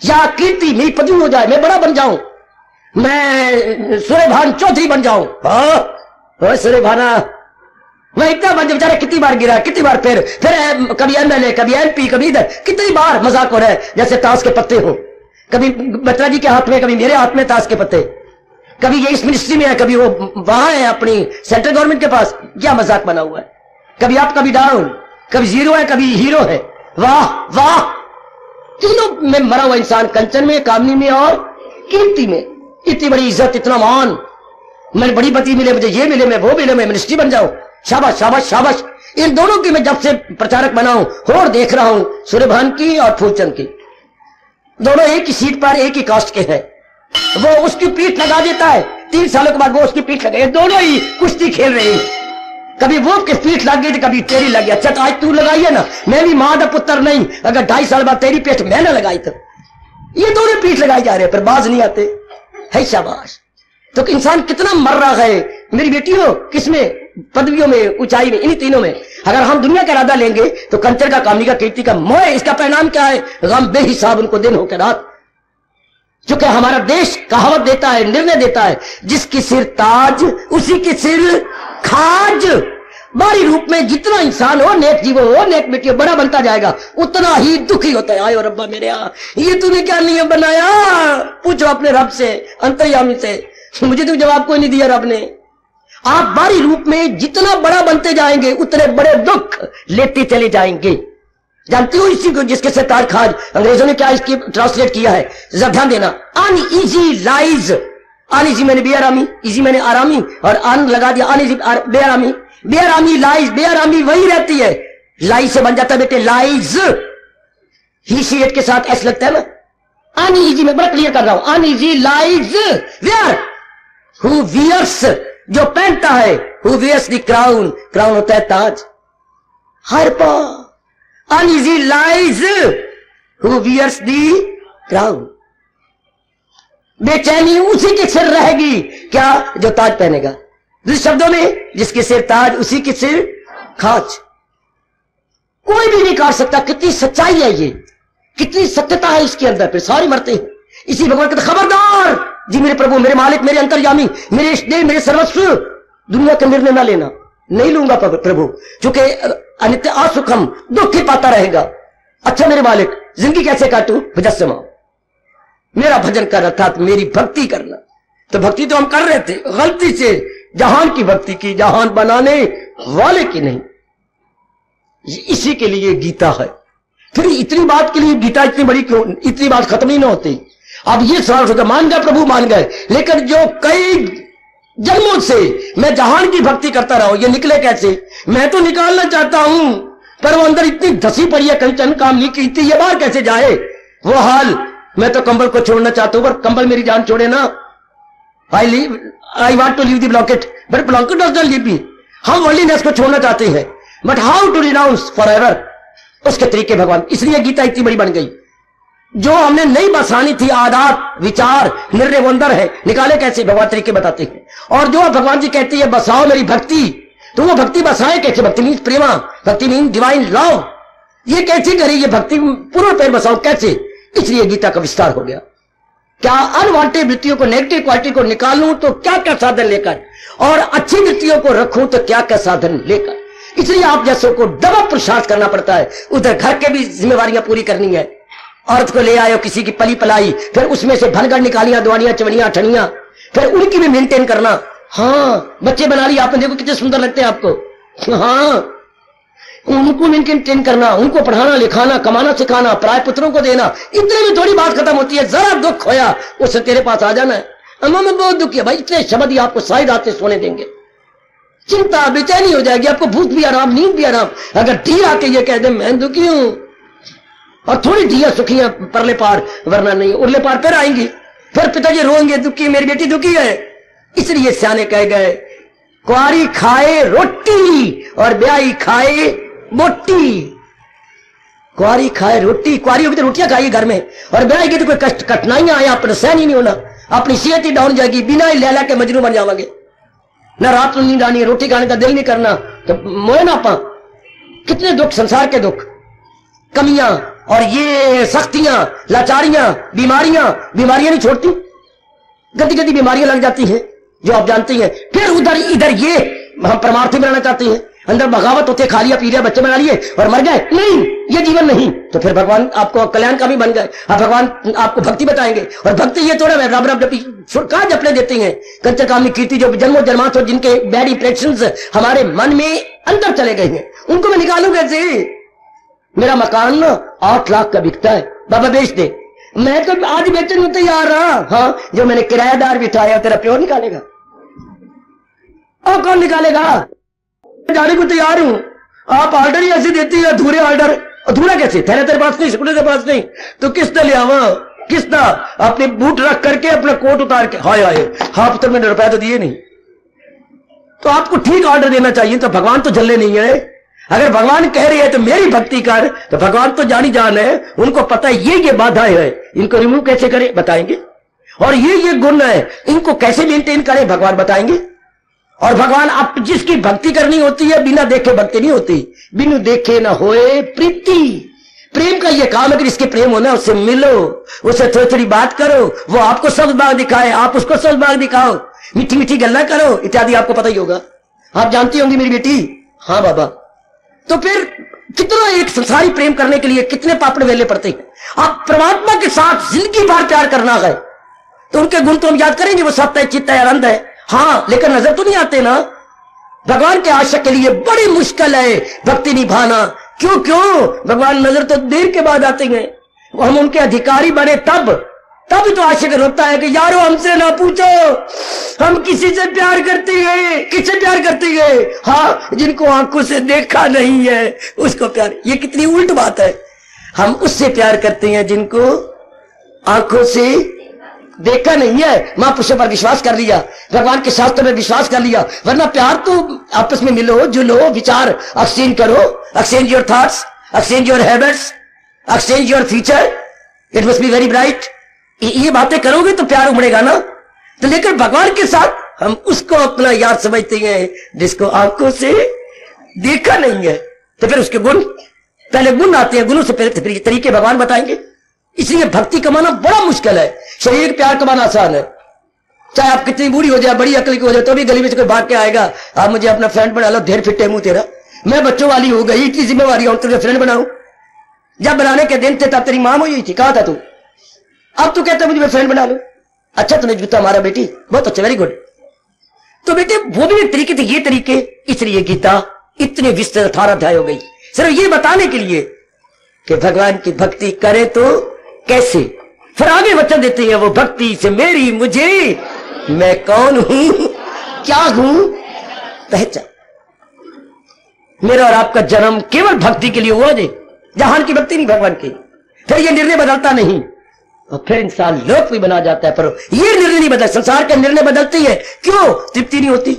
या कीर्ति मेरी पदवी हो जाए, मैं बड़ा बन जाऊं, मैं सूर्यभान चौधरी बन जाऊं। सूर्यभाना मैं इतना बन, बेचारा कितनी बार गिरा, कितनी बार फिर कभी एमएलए, कभी एमपी, कभी इधर, कितनी बार मजाक हो रहा है जैसे ताश के पत्ते हो। कभी बत्रा जी के हाथ में, कभी मेरे हाथ में ताश के पत्ते, कभी ये इस मिनिस्ट्री में है, कभी वो वहां है अपनी सेंट्रल गवर्नमेंट के पास। क्या मजाक बना हुआ है? कभी आप, कभी डाउन, कभी जीरो है, कभी हीरो है। वाह वाह, तीनों में मरा हुआ इंसान, कंचन में, कामनी में और कीर्ति में। इतनी बड़ी इज्जत, इतना मान, मैं बड़ी पति मिले, मुझे ये मिले, मैं वो मिले, मैं मिनिस्ट्री बन जाऊं। शाबाश शाबाश शाबाश। इन दोनों की मैं जब से प्रचारक बना हूं और देख रहा हूं, सूर्यभान की और फूलचंद की, दोनों एक ही सीट पर एक ही कास्ट के हैं। वो उसकी पीठ लगा देता है, 3 सालों के बाद वो उसकी पीठ लगे, दोनों ही कुश्ती खेल रहे हैं। कभी वो की पीठ लग गई तो कभी तेरी लग गई। अच्छा तो आज तू लगाई है ना, मैं भी मां का पुत्र नहीं, अगर 2.5 साल बाद तेरी पीठ मैं ना लगाई तो ये दोनों पीठ लगाए जा रहे हैं, पर बाज नहीं आते। है शाबाश। तो इंसान कितना मर रहा है मेरी बेटियों, किसमें? पदवियों में, ऊंचाई में, इन्हीं तीनों में। अगर हम दुनिया का इरादा लेंगे तो कंचर का, कामी का, कीर्ति का मोह, इसका परिणाम क्या है? गम बेहिसाब उनको दिन होकर रात। चूंकि हमारा देश कहावत देता है, निर्णय देता है, जिसकी सिर ताज उसी के सिर खाज। बारी रूप में जितना इंसान हो, नेक जीवो हो, नेक बेटी हो, बड़ा बनता जाएगा, उतना ही दुखी होता है। आयो रब्बा मेरे, ये तूने क्या नियम बनाया? पूछो अपने रब से, अंतर्यामी से। मुझे तो जवाब कोई नहीं दिया रब ने। आप बारी रूप में जितना बड़ा बनते जाएंगे उतने बड़े दुख लेते चले जाएंगे। जानती हो इसी को, जिसके से ताज खाज, अंग्रेजों ने क्या इसकी ट्रांसलेट किया है? जरा ध्यान देना। अनईजी लाइज, अनईजी मैंने बेआरामी, इजी मैंने आरामी, और अन लगा दिया, अनईजी बेआरामी। बेआरामी लाइज, बेआरामी वही रहती है, लाई से बन जाता है बेटे लाइज। ही सी एट के साथ ऐसा लगता है ना। अनईजी, मैं बड़ा क्लियर कर रहा हूं, uneasy lies where who wears, जो पहनता है, who wears the crown, crown होता है ताज। हर पा uneasy lies who wears the crown. बेचैनी उसी के सिर रहेगी क्या, जो ताज पहनेगा। दूसरे शब्दों में, जिसके सिर ताज उसी के सिर खाज। कोई भी नहीं काट सकता। कितनी सच्चाई है ये, कितनी सत्यता है इसके अंदर। फिर सारे मरते हैं। इसी भगवान कहते खबरदार जी मेरे प्रभु, मेरे मालिक, मेरे अंतर्यामी, मेरे इष्टदेव, मेरे सर्वस्व, दुनिया का निर्णय ना लेना। नहीं लूंगा प्रभु, क्योंकि अनित्य असुखम, दुख ही पाता रहेगा। अच्छा मेरे मालिक, जिंदगी कैसे काटूं? मुजस्समा, मेरा भजन कर, अर्थात मेरी भक्ति करना। तो भक्ति तो हम कर रहे थे, गलती से जहान की भक्ति की, जहान बनाने वाले की नहीं। इसी के लिए गीता है। फिर इतनी बात के लिए गीता इतनी बड़ी क्यों? इतनी बात खत्म ही ना होती। अब ये सवाल होता, मान गए प्रभु, मान गए, लेकिन जो कई जन्मों से मैं जहान की भक्ति करता रहा हूं, ये निकले कैसे? मैं तो निकालना चाहता हूं, पर वो अंदर इतनी धसी पड़ी है, कहीं चंद काम नहीं की, ये बाहर कैसे जाए? वो हाल, मैं तो कंबल को छोड़ना चाहता हूं, पर कंबल मेरी जान छोड़े ना। I want to leave the blanket, but blanket does not leave me. हम वर्ल्डलीनेस को छोड़ना चाहते हैं, but how to renounce forever, उसके तरीके भगवान। इसलिए गीता इतनी बड़ी बन गई। जो हमने नहीं बसानी थी आदत, विचार, निर्णय, वो अंदर है, निकाले कैसे? भगवान तरीके बताते हैं। और जो भगवान जी कहती है बसाओ मेरी भक्ति, तो वो भक्ति बसाए कैसे? भक्ति मीन्स प्रेमा, भक्ति मीन्स डिवाइन लव। ये कैसे करी? ये भक्ति पूर्ण पैर बसाओ कैसे? इसलिए गीता का विस्तार हो गया। क्या अनवांटेड वृत्तियों को, नेगेटिव क्वालिटी को निकालूं तो क्या क्या साधन लेकर, और अच्छी वृत्तियों को रखूं तो क्या क्या साधन लेकर। इसलिए आप जैसों को डबल पुरुषार्थ करना पड़ता है। उधर घर के भी जिम्मेवारियां पूरी करनी है। औरत को ले आयो किसी की पली पलाई, फिर उसमें से भनगढ़ निकालियां, दवानियां, चवनियां, ठनियां, फिर उनकी भी मेंटेन करना। हाँ, बच्चे बना लिए आपने, देखो कितने सुंदर लगते हैं आपको। हाँ, उनको मेंटेन करना, उनको पढ़ाना लिखाना, कमाना सिखाना, प्राय पुत्रों को देना, इतने में थोड़ी बात खत्म होती है। जरा दुख होया उससे तेरे पास आ जाना है, अम्मा मैं बहुत दुखी है भाई, इतने शब्द ही आपको सारी रातें सोने देंगे। चिंता बेचैनी हो जाएगी, आपको भूख भी आराम, नींद भी आराम। अगर धी आके ये कह दे मैं दुखी हूं, और थोड़ी धिया सुखियां परले पार, वरना नहीं उरले पार फिर आएंगी। फिर पिताजी रोएंगे, दुखी मेरी बेटी दुखी है। इसलिए सियाने कह गए, कुआरी खाए रोटी और ब्याही खाए मोटी। कुआरी खाए रोटी, कुआरी होगी तो रोटियां खाएगी घर में, और ब्याही की तो कोई कष्ट कठिनाइयां आए, अपना सहन ही नहीं होना, अपनी सेहत ही डाउन जाएगी, बिना ही लैला के मजनू बन जाओगे। ना रात को नींद आनी है, रोटी खाने का दिल नहीं करना, तो मोए ना पा। कितने दुख, संसार के दुख, कमियां, और ये सख्तियां, लाचारियां, बीमारियां नहीं छोड़ती, गति गति बीमारियां लग जाती हैं जो आप जानते हैं। फिर उधर इधर ये हम परमार्थी बनाना चाहते हैं, अंदर बगावत होते, खा लिया पी लिया, बच्चे बना लिए और मर गए। नहीं, ये जीवन नहीं। तो फिर भगवान आपको कल्याण का भी बन गए। अब भगवान आपको भक्ति बताएंगे, और भक्ति ये थोड़ा है रब रब कहा जपने देते हैं। कंचर कामनी कीर्ति जो जन्मों जन्मांतर जिनके बैड इंप्रेशंस हमारे मन में अंदर चले गए हैं, उनको मैं निकालू कैसे? मेरा मकान ना 8 लाख का बिकता है, बाबा बेच दे। मैं तो आज बेचने में तैयार रहा। हाँ, जो मैंने किराएदार बिठाया तेरा प्योर निकालेगा, और कौन निकालेगा? जाने को तैयार हूं। आप ऑर्डर ही ऐसे देती है, अधूरे ऑर्डर। अधूरा कैसे? थैला तेरे पास नहीं, सिकुड़े तेरे पास नहीं, तो किस्ता ले आवा, किस्ता अपने बूट रख करके, अपना कोट उतार के, हाय हाय हाफ तो मैंने रुपया तो दिए नहीं। तो आपको ठीक ऑर्डर देना चाहिए। तो भगवान तो झल्ले नहीं है, अगर भगवान कह रहे हैं तो मेरी भक्ति कर, तो भगवान तो जानी जान है, उनको पता है ये बाधाएं है, इनको रिमूव कैसे करें बताएंगे, और ये गुण है इनको कैसे मेंटेन करें भगवान बताएंगे। और भगवान आप जिसकी भक्ति करनी होती है बिना देखे भक्ति नहीं होती, बिनु देखे ना होए प्रीति। प्रेम का ये काम है कि जिसके प्रेम होना उससे मिलो, उससे थोड़ी थोड़ी बात करो, वो आपको सब बाग दिखाए, आप उसको सब बाग दिखाओ, मीठी मीठी गल्ला करो इत्यादि, आपको पता ही होगा। आप जानती होंगी मेरी बेटी, हाँ बाबा। तो फिर कितना एक संसारी प्रेम करने के लिए कितने पापड़ वेले पड़ते हैं। आप परमात्मा के साथ जिंदगी भर प्यार करना है तो उनके गुण तो हम याद करेंगे, वो सत्य है, चित्त है, आनंद है, हाँ, लेकिन नजर तो नहीं आते ना। भगवान के आशिक के लिए बड़ी मुश्किल है भक्ति निभाना। क्यों? भगवान नजर तो देर के बाद आते हैं, हम उनके अधिकारी बने तब तो आशिक रोता है कि यारो हमसे ना पूछो, हम किसी से प्यार करते हैं। किससे प्यार करते हैं? हाँ, जिनको आंखों से देखा नहीं है उसको प्यार। ये कितनी उल्ट बात है। हम उससे प्यार करते हैं जिनको आंखों से देखा नहीं है। महापुरुषों पर विश्वास कर लिया, भगवान के शास्त्र में विश्वास कर लिया, वरना प्यार तो आपस में मिलो जुलो, विचार एक्सचेंज करो, exchange your thoughts, exchange your habits, exchange your future, it must be very bright. ये बातें करोगे तो प्यार उमड़ेगा ना। तो लेकिन भगवान के साथ हम उसको अपना यार समझते हैं जिसको आंखों से देखा नहीं है। तो फिर उसके गुण, पहले गुण आते हैं, गुणों से पहले तरीके भगवान बताएंगे। इसलिए भक्ति कमाना बड़ा मुश्किल है, शरीर का प्यार कमाना आसान है। चाहे आप कितनी बूढ़ी हो जाए, बड़ी अकल की हो जाए, तो भी गली में से कोई भाग के आएगा, आप मुझे अपना फ्रेंड बना लो, ढेर फिटे मुंह तेरा, मैं बच्चों वाली हो गई, इतनी जिम्मेवारी हूं, तुझे फ्रेंड बनाऊं। जब बनाने के दिन थे तब तेरी मां हुई थी, कहा था तू, अब तू कहता मुझे फ्रेंड बना लो। अच्छा तूने जूता मारा बेटी, बहुत अच्छा, वेरी गुड। तो बेटे वो भी एक तरीके थे, ये तरीके। इसलिए गीता इतने विस्तृत 18 अध्याय हो गई, सिर्फ ये बताने के लिए कि भगवान की भक्ति करे तो कैसे। फिर आगे वचन देते हैं, वो भक्ति से मेरी मुझे, मैं कौन हूं, क्या हूं पहचान। मेरा और आपका जन्म केवल भक्ति के लिए हुआ जी, जहान की भक्ति नहीं भगवान की। फिर ये निर्णय बदलता नहीं, और फिर इंसान लोक भी बना जाता है, पर ये निर्णय नहीं बदल। संसार के निर्णय बदलती है, क्यों? तृप्ति नहीं होती।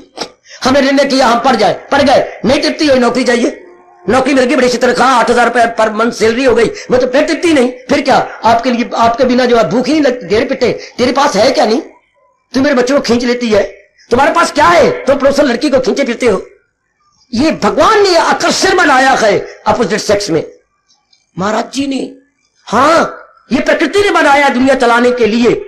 हमने निर्णय किया हम पढ़ गए, नहीं तृप्ति हुई, नौकरी चाहिए, नौकरी मिल गई, बड़ी अच्छी तनख्वाह, 8,000 रुपए पर मंथ सैलरी हो गई, वो तो फिर तृप्ति नहीं। फिर क्या? आपके लिए, आपके बिना जो है भूख ही नहीं लगती, ढेर पिटे। तेरे पास है क्या? नहीं, तू मेरे बच्चों को खींच लेती है, तुम्हारे पास क्या है? तो प्रोफेसर लड़की को खींचे फिरते हो। ये भगवान ने आकर्षण बनाया है अपोजिट सेक्स में, महाराज जी ने, हाँ, ये प्रकृति ने बनाया दुनिया चलाने के लिए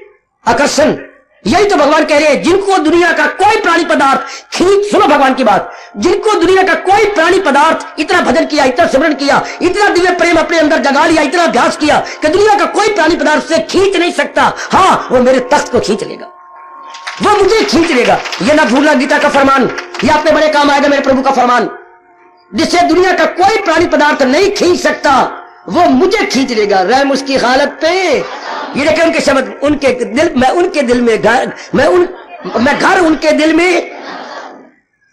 आकर्षण। यही तो भगवान कह रहे हैं, जिनको दुनिया का कोई प्राणी पदार्थ खींच, सुनो भगवान की बात, जिनको दुनिया का कोई प्राणी पदार्थ इतना भजन किया, इतना सिमरन किया, इतना दिव्य प्रेम अपने अंदर जगा लिया, इतना अभ्यास किया कि दुनिया का कोई प्राणी पदार्थ से खींच नहीं सकता। हाँ, वो मेरे तख्त को खींच लेगा, वो मुझे खींच लेगा। ये ना भूलना गीता का फरमान, ये अपने बड़े काम आएगा मेरे प्रभु का फरमान, जिससे दुनिया का कोई प्राणी पदार्थ नहीं खींच सकता, वो मुझे खींच लेगा। रहम उसकी हालत पे। ये देखे उनके शब्द, उनके दिल, मैं उनके दिल में घर, मैं घर उनके दिल में,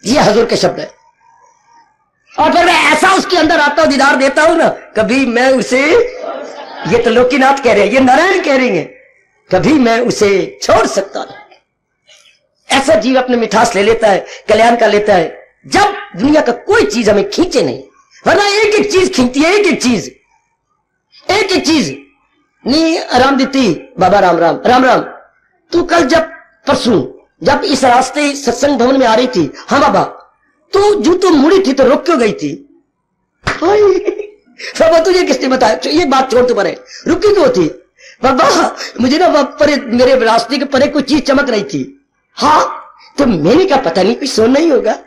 ये हजूर के शब्द है। और फिर मैं ऐसा उसके अंदर आता हूं, दीदार देता हूं ना, कभी मैं उसे, ये तो लोकीनाथ कह रहे हैं, ये नारायण कह रही हैं, कभी मैं उसे छोड़ सकता नहीं। ऐसा जीव अपने मिठास ले लेता है, कल्याण का लेता है, जब दुनिया का कोई चीज हमें खींचे नहीं। वरना एक एक चीज खींचती है, एक एक चीज नहीं। आराम देती बाबा, राम राम राम राम। तू कल जब परसों जब इस रास्ते सत्संग भवन में आ रही थी, हाँ बाबा, तू जूतों मुड़ी थी तो रोक क्यों गई थी? बाबा तुझे किसने बताया? ये बात छोड़, तुम्हारे रुकी क्यों थी? बाबा मुझे ना परे, मेरे रास्ते के परे कोई चीज चमक रही थी। हाँ, तो मैंने क्या, पता नहीं कोई सोना ही होगा।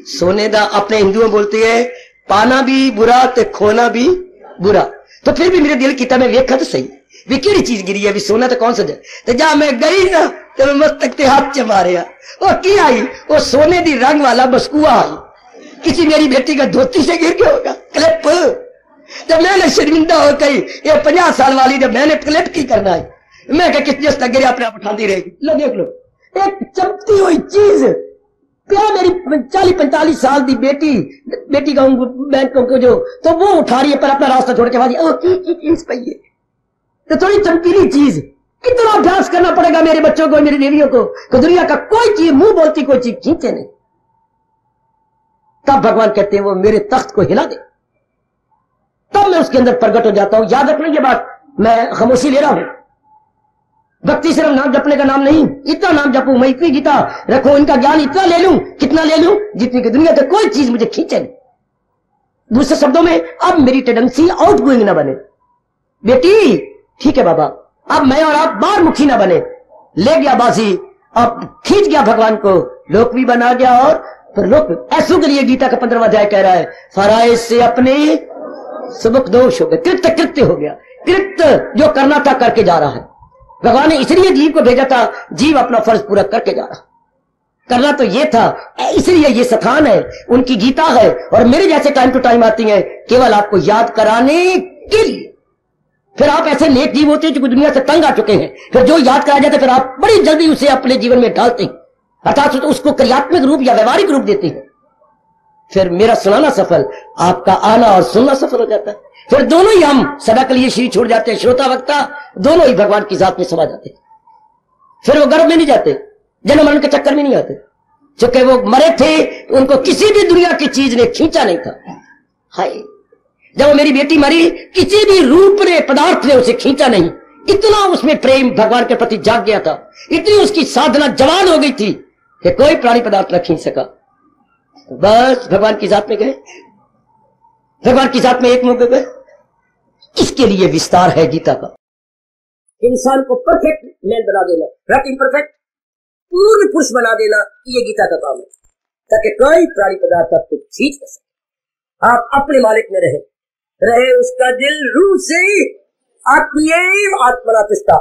सोने का अपने हिंदुओं बोलते हैं, पाना भी बुरा तो खोना भी बुरा। तो फिर भी मेरे दिल की मैं वेखा तो सही, वे केड़ी चीज गिरी है, भी सोना तो कौन सा जाए। तो जा मैं गई ना, तो मैं मस्तक ते हाथ च मारिया, वो की आई, वो सोने दी रंग वाला बसकुआ आई, किसी मेरी बेटी का धोती से गिर गया होगा क्लिप। जब मैंने शर्मिंदा हो गई, ये 50 साल वाली, जब मैंने क्लिप की करना है, मैं क्या किस जैसा गिरे अपने आप उठाती रहेगी। लो देख लो, एक चमकती हुई चीज, क्या मेरी 40-45 साल की बेटी का बैंक को जो, तो वो उठा रही है, पर अपना रास्ता छोड़ के भाजी, चीज पई है, तो थोड़ी चमकीली चीज। कितना अभ्यास करना पड़ेगा मेरे बच्चों को, मेरी देवियों को, कि दुनिया का कोई चीज, मुंह बोलती कोई चीज खींचे नहीं। तब भगवान कहते हैं वो मेरे तख्त को हिला दे, तब मैं उसके अंदर प्रकट हो जाता हूं। याद रखना ये बात, मैं खामोशी ले रहा हूं। भक्ति सिर्फ नाम जपने का नाम नहीं, इतना नाम जपूं, मैं इतनी गीता रखूं, इनका ज्ञान इतना ले लूं, कितना ले लूं जितनी की दुनिया से कोई चीज मुझे खींचे नहीं। दूसरे शब्दों में, अब मेरी टेंडेंसी आउट गोइंग ना बने। बेटी ठीक है बाबा, अब मैं और आप बाहर मुखी ना बने। ले गया बाजी, अब खींच गया भगवान को, लोक भी बना गया और परलोक। ऐसों के लिए गीता का 15वां अध्याय कह रहा है, फराइज से अपने सबक दोष हो गए, कृत्य कृत्य हो गया, कृत्य जो करना था करके जा रहा है। भगवान ने इसलिए जीव को भेजा था, जीव अपना फर्ज पूरा करके जा रहा। करना तो ये था, इसलिए ये स्थान है, उनकी गीता है, और मेरे जैसे टाइम टू टाइम आती है केवल आपको याद कराने के लिए। फिर आप ऐसे नेक जीव होते हैं जो दुनिया से तंग आ चुके हैं, फिर जो याद कराया जाता है फिर आप बड़ी जल्दी उसे अपने जीवन में डालते हैं, अर्थात उसको क्रियात्मक रूप या व्यवहारिक रूप देते हैं। फिर मेरा सुनाना सफल, आपका आना और सुनना सफल हो जाता है। फिर दोनों ही हम सदा के लिए शरीर छोड़ जाते हैं, श्रोता वक्ता दोनों ही भगवान की जात में समा जाते हैं। फिर वो गर्भ में नहीं जाते, जन्म मरण के चक्कर में नहीं आते, क्योंकि वो मरे थे तो उनको किसी भी दुनिया की चीज ने खींचा नहीं था। हाय, जब वो मेरी बेटी मरी, किसी भी रूप ने पदार्थ ने उसे खींचा नहीं। इतना उसमें प्रेम भगवान के प्रति जाग गया था, इतनी उसकी साधना जवान हो गई थी कि कोई प्राणी पदार्थ न खींच सका। बस भगवान की जात में गए, भगवान की जात में एक मौके गए। इसके लिए विस्तार है गीता का। इंसान को परफेक्ट मैन बना देना, नॉट इम्परफेक्ट, पूर्ण पुरुष बना देना, ये गीता का काम है, ताकि कोई प्राणी पदार्थ आपको खींच न सके। आप अपने मालिक में रहे उसका दिल रूह से, आत्मीय आत्मना तुष्टा।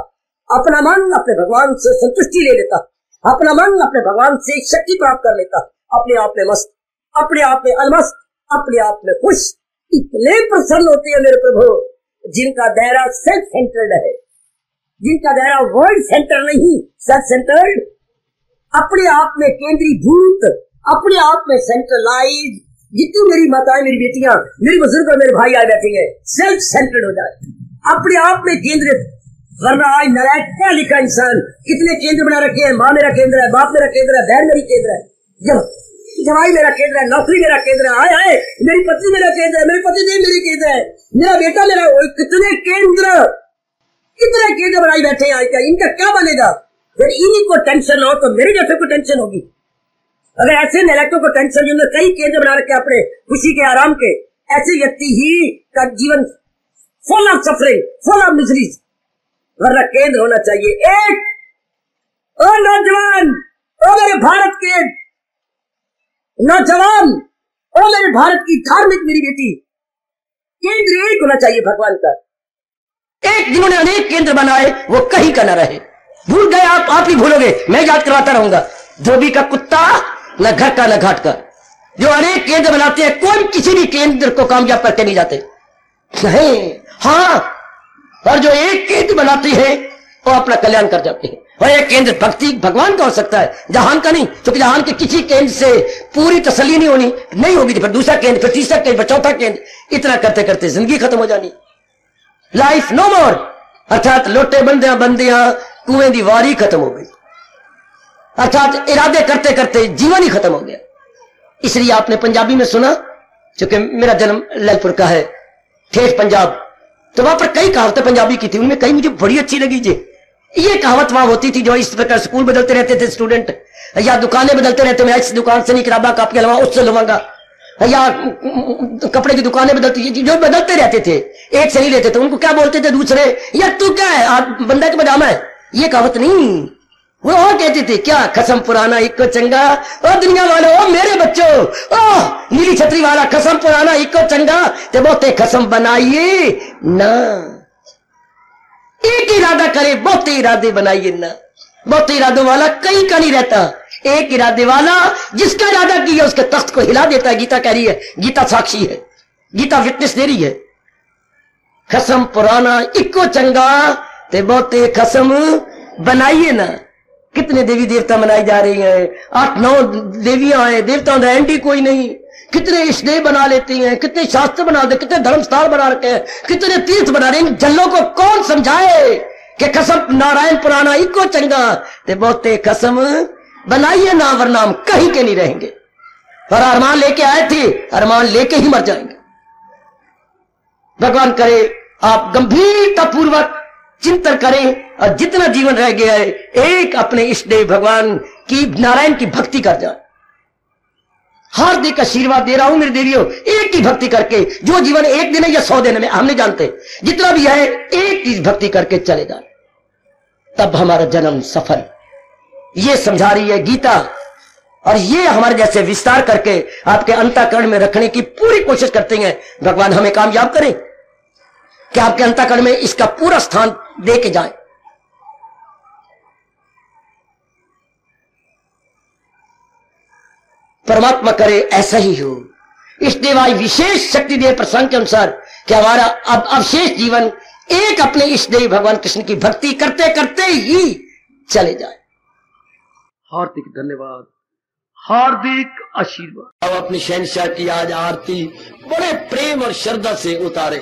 अपना मन अपने भगवान से संतुष्टि ले लेता, अपना मन अपने भगवान से शक्ति प्राप्त कर लेता, अपने आप में मस्त, अपने आप में अलमस्त, अपने आप में खुश। इतने प्रसन्न होते हैं मेरे प्रभु जिनका दायरा सेल्फ सेंटर्ड है, जिनका दायरा वर्ल्ड सेंटर नहीं, सेल्फ सेंटर्ड, अपने आप में केंद्रीभूत, अपने आप में सेंट्रलाइज। जितनी मेरी माताएं, मेरी बेटियां, मेरी बुजुर्ग और मेरे भाई आए बैठे हैं, सेल्फ सेंटर्ड हो जाए, अपने आप में केंद्रित। वरना आज नारायण क्या लिखा इंसान, कितने केंद्र बना रखे हैं, माँ मेरा केंद्र है, बाप मेरा केंद्र है, बहन मेरी केंद्र है, जवाई मेरा केंद्र है, नौकरी मेरा केंद्र है, आए मेरी पत्नी मेरा केंद्र है, मेरे पतिदेव मेरे केंद्र है, मेरा बेटा मेरा, कितने केंद्र बनाई बैठे हैं। आज इनका क्या बनेगा? फिर इन्हीं को टेंशन हो तो मेरे जैसे को टेंशन होगी। अगर ऐसे नैलाकों को टेंशन, जिन्होंने कई केंद्र बना रखे अपने खुशी के, आराम के, ऐसे व्यक्ति ही का जीवन full of suffering, full of miseries. वरना केंद्र होना चाहिए एक। ओ नौजवान, ओ मेरे भारत के नौजवान, ओ मेरे भारत की धार्मिक मेरी बेटी, केंद्र एक होना चाहिए भगवान का। एक जिन्होंने अनेक केंद्र बनाए वो कहीं का न रहे। भूल गए आप ही भूलोगे, मैं याद करवाता रहूंगा। धोबी का कुत्ता न घर का न घाट का। जो अनेक केंद्र बनाते हैं, कोई किसी भी केंद्र को कामयाब करके नहीं जाते नहीं। हाँ, और जो एक केंद्र बनाते हैं वो अपना कल्याण कर जाते हैं। और एक केंद्र भक्ति भगवान का हो सकता है, जहान का नहीं, क्योंकि जहान के किसी केंद्र से पूरी तसल्ली नहीं होगी। फिर दूसरा केंद्र, फिर तीसरा केंद्र, फिर चौथा केंद्र, इतना करते करते जिंदगी खत्म हो जानी। लाइफ नो मोर, अर्थात लोटे बंदियां कुएं दी वारी खत्म हो गई, अर्थात इरादे करते करते जीवन ही खत्म हो गया। इसलिए आपने पंजाबी में सुना, क्योंकि मेरा जन्म ललपुर का है, ठेठ पंजाब, तो वहां पर कई कहावतें पंजाबी की थी, उनमें कई मुझे बड़ी अच्छी लगी जी। ये कहावत वहां होती थी, जो इस प्रकार स्कूल बदलते रहते थे स्टूडेंट, या दुकानें बदलते रहते, मैं इस दुकान से नहीं किताबा कापी लवा उससे लवांगा, या कपड़े की दुकानें बदलती, जो बदलते रहते थे, एक से नहीं लेते थे। उनको क्या बोलते थे दूसरे, यार तू क्या है, आप बंदा के बजामा है। ये कहावत नहीं, वो और कहते थे क्या, कसम पुराना इक्को चंगा, ओ दुनिया वालों, ओ मेरे बच्चों, ओ नीली छतरी वाला, कसम पुराना इक्को चंगा, ते बहुते कसम बनाइए ना। एक इरादा करे, बहुते इरादे बनाइए ना। बहुते इरादों वाला कहीं का नहीं रहता, एक इरादे वाला जिसका इरादा किया उसके तख्त को हिला देता है। गीता कह रही है, गीता साक्षी है, गीता विटनेस दे रही है। कसम पुराना इक्को चंगा, ते बहुते कसम बनाइए ना। कितने देवी देवता मनाई जा रही हैं, 8-9 देवियां हैं, देवताओं का एंडी कोई नहीं। कितने इष्टदेव बना लेती हैं, कितने शास्त्र बना दे, कितने धर्मस्थल बना रखे हैं, कितने तीर्थ बना रहे हैं। जल्लों को कौन समझाए कि कसम नारायण पुराना इको चंगा, ते बहुते कसम बनाइए ना, वरना हम कहीं के नहीं रहेंगे। और अरमान लेके आए थे, अरमान लेके ही मर जाएंगे। भगवान करे आप गंभीरता पूर्वक चिंतन करें और जितना जीवन रह गया है एक अपने इष्ट देव भगवान की, नारायण की भक्ति कर जाए। हार्दिक आशीर्वाद दे रहा हूं मेरे देवियों, एक की भक्ति करके, जो जीवन एक दिन है या 100 दिन में हम नहीं जानते, जितना भी है एक की भक्ति करके चले जाए, तब हमारा जन्म सफल। ये समझा रही है गीता, और ये हमारे जैसे विस्तार करके आपके अंतःकरण में रखने की पूरी कोशिश करते हैं। भगवान हमें कामयाब करें कि आपके अंतःकरण में इसका पूरा स्थान दे के जाए। परमात्मा करे ऐसा ही हो। इस देवाई विशेष शक्ति दे प्रसंग के अनुसार कि हमारा अब अवशेष जीवन एक अपने इष्ट देव भगवान कृष्ण की भक्ति करते करते ही चले जाए। हार्दिक धन्यवाद, हार्दिक आशीर्वाद। अब अपनी शहंशाह की आज आरती बड़े प्रेम और श्रद्धा से उतारे।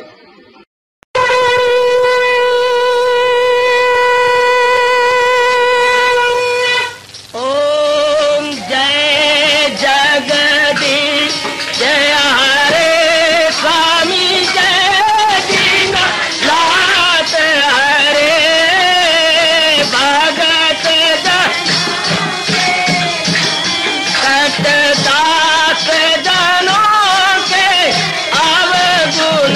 ओम जय जगदीश जय हरे स्वामी जय दीननाथ हरे भगत दास जनों के अवगुण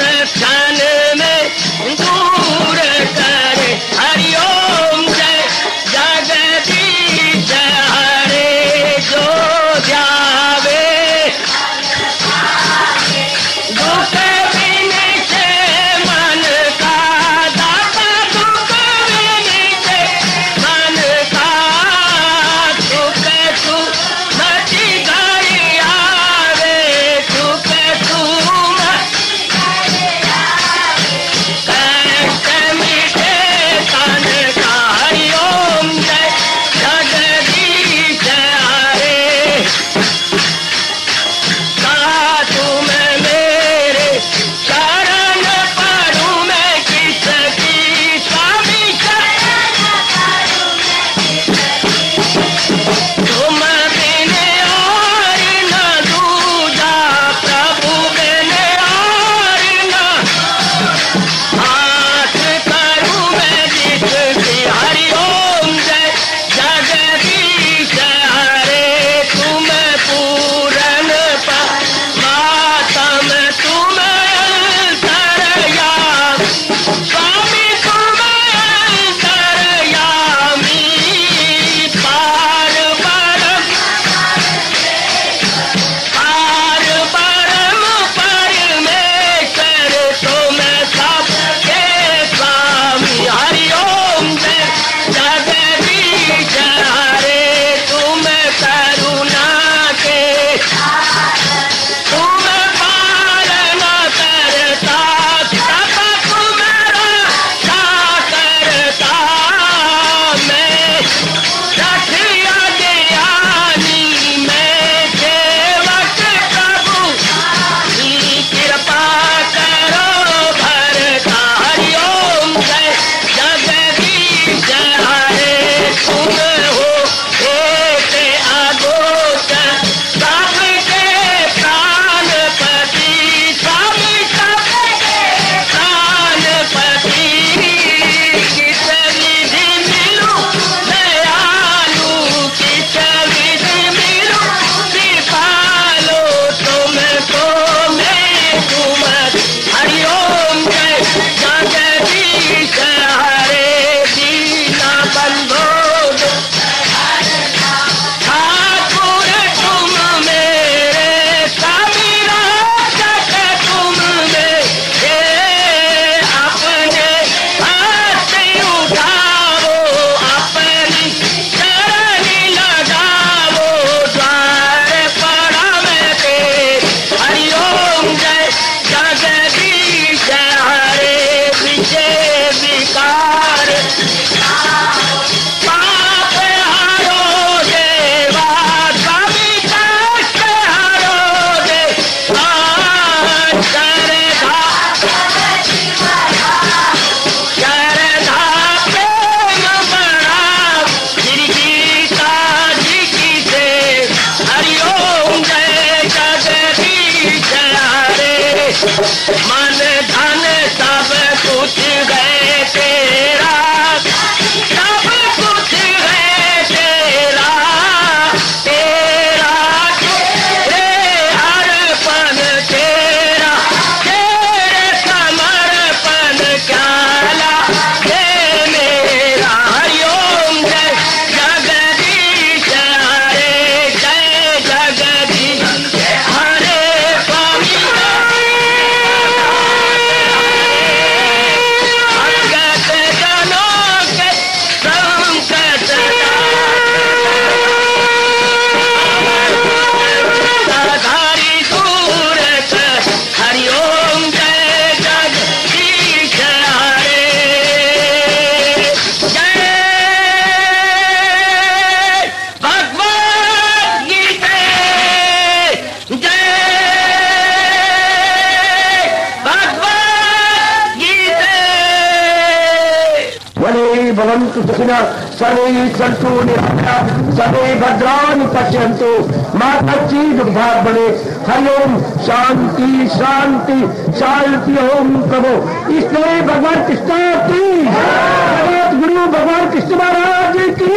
भवन्तु सुखिनः सर्वे सन्तु निरामयाः सर्वे भद्राणि पश्यन्तु मा कश्चित् दुःखभाग् भवेत्। हरि ओम शांति शांति शांति। ओम प्रभु इसलिए भगवान कृष्ण की जगत गुरु भगवान कृष्ण महाराज की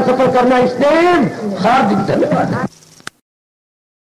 सफल करना इसलिए हार्दिक धन्यवाद।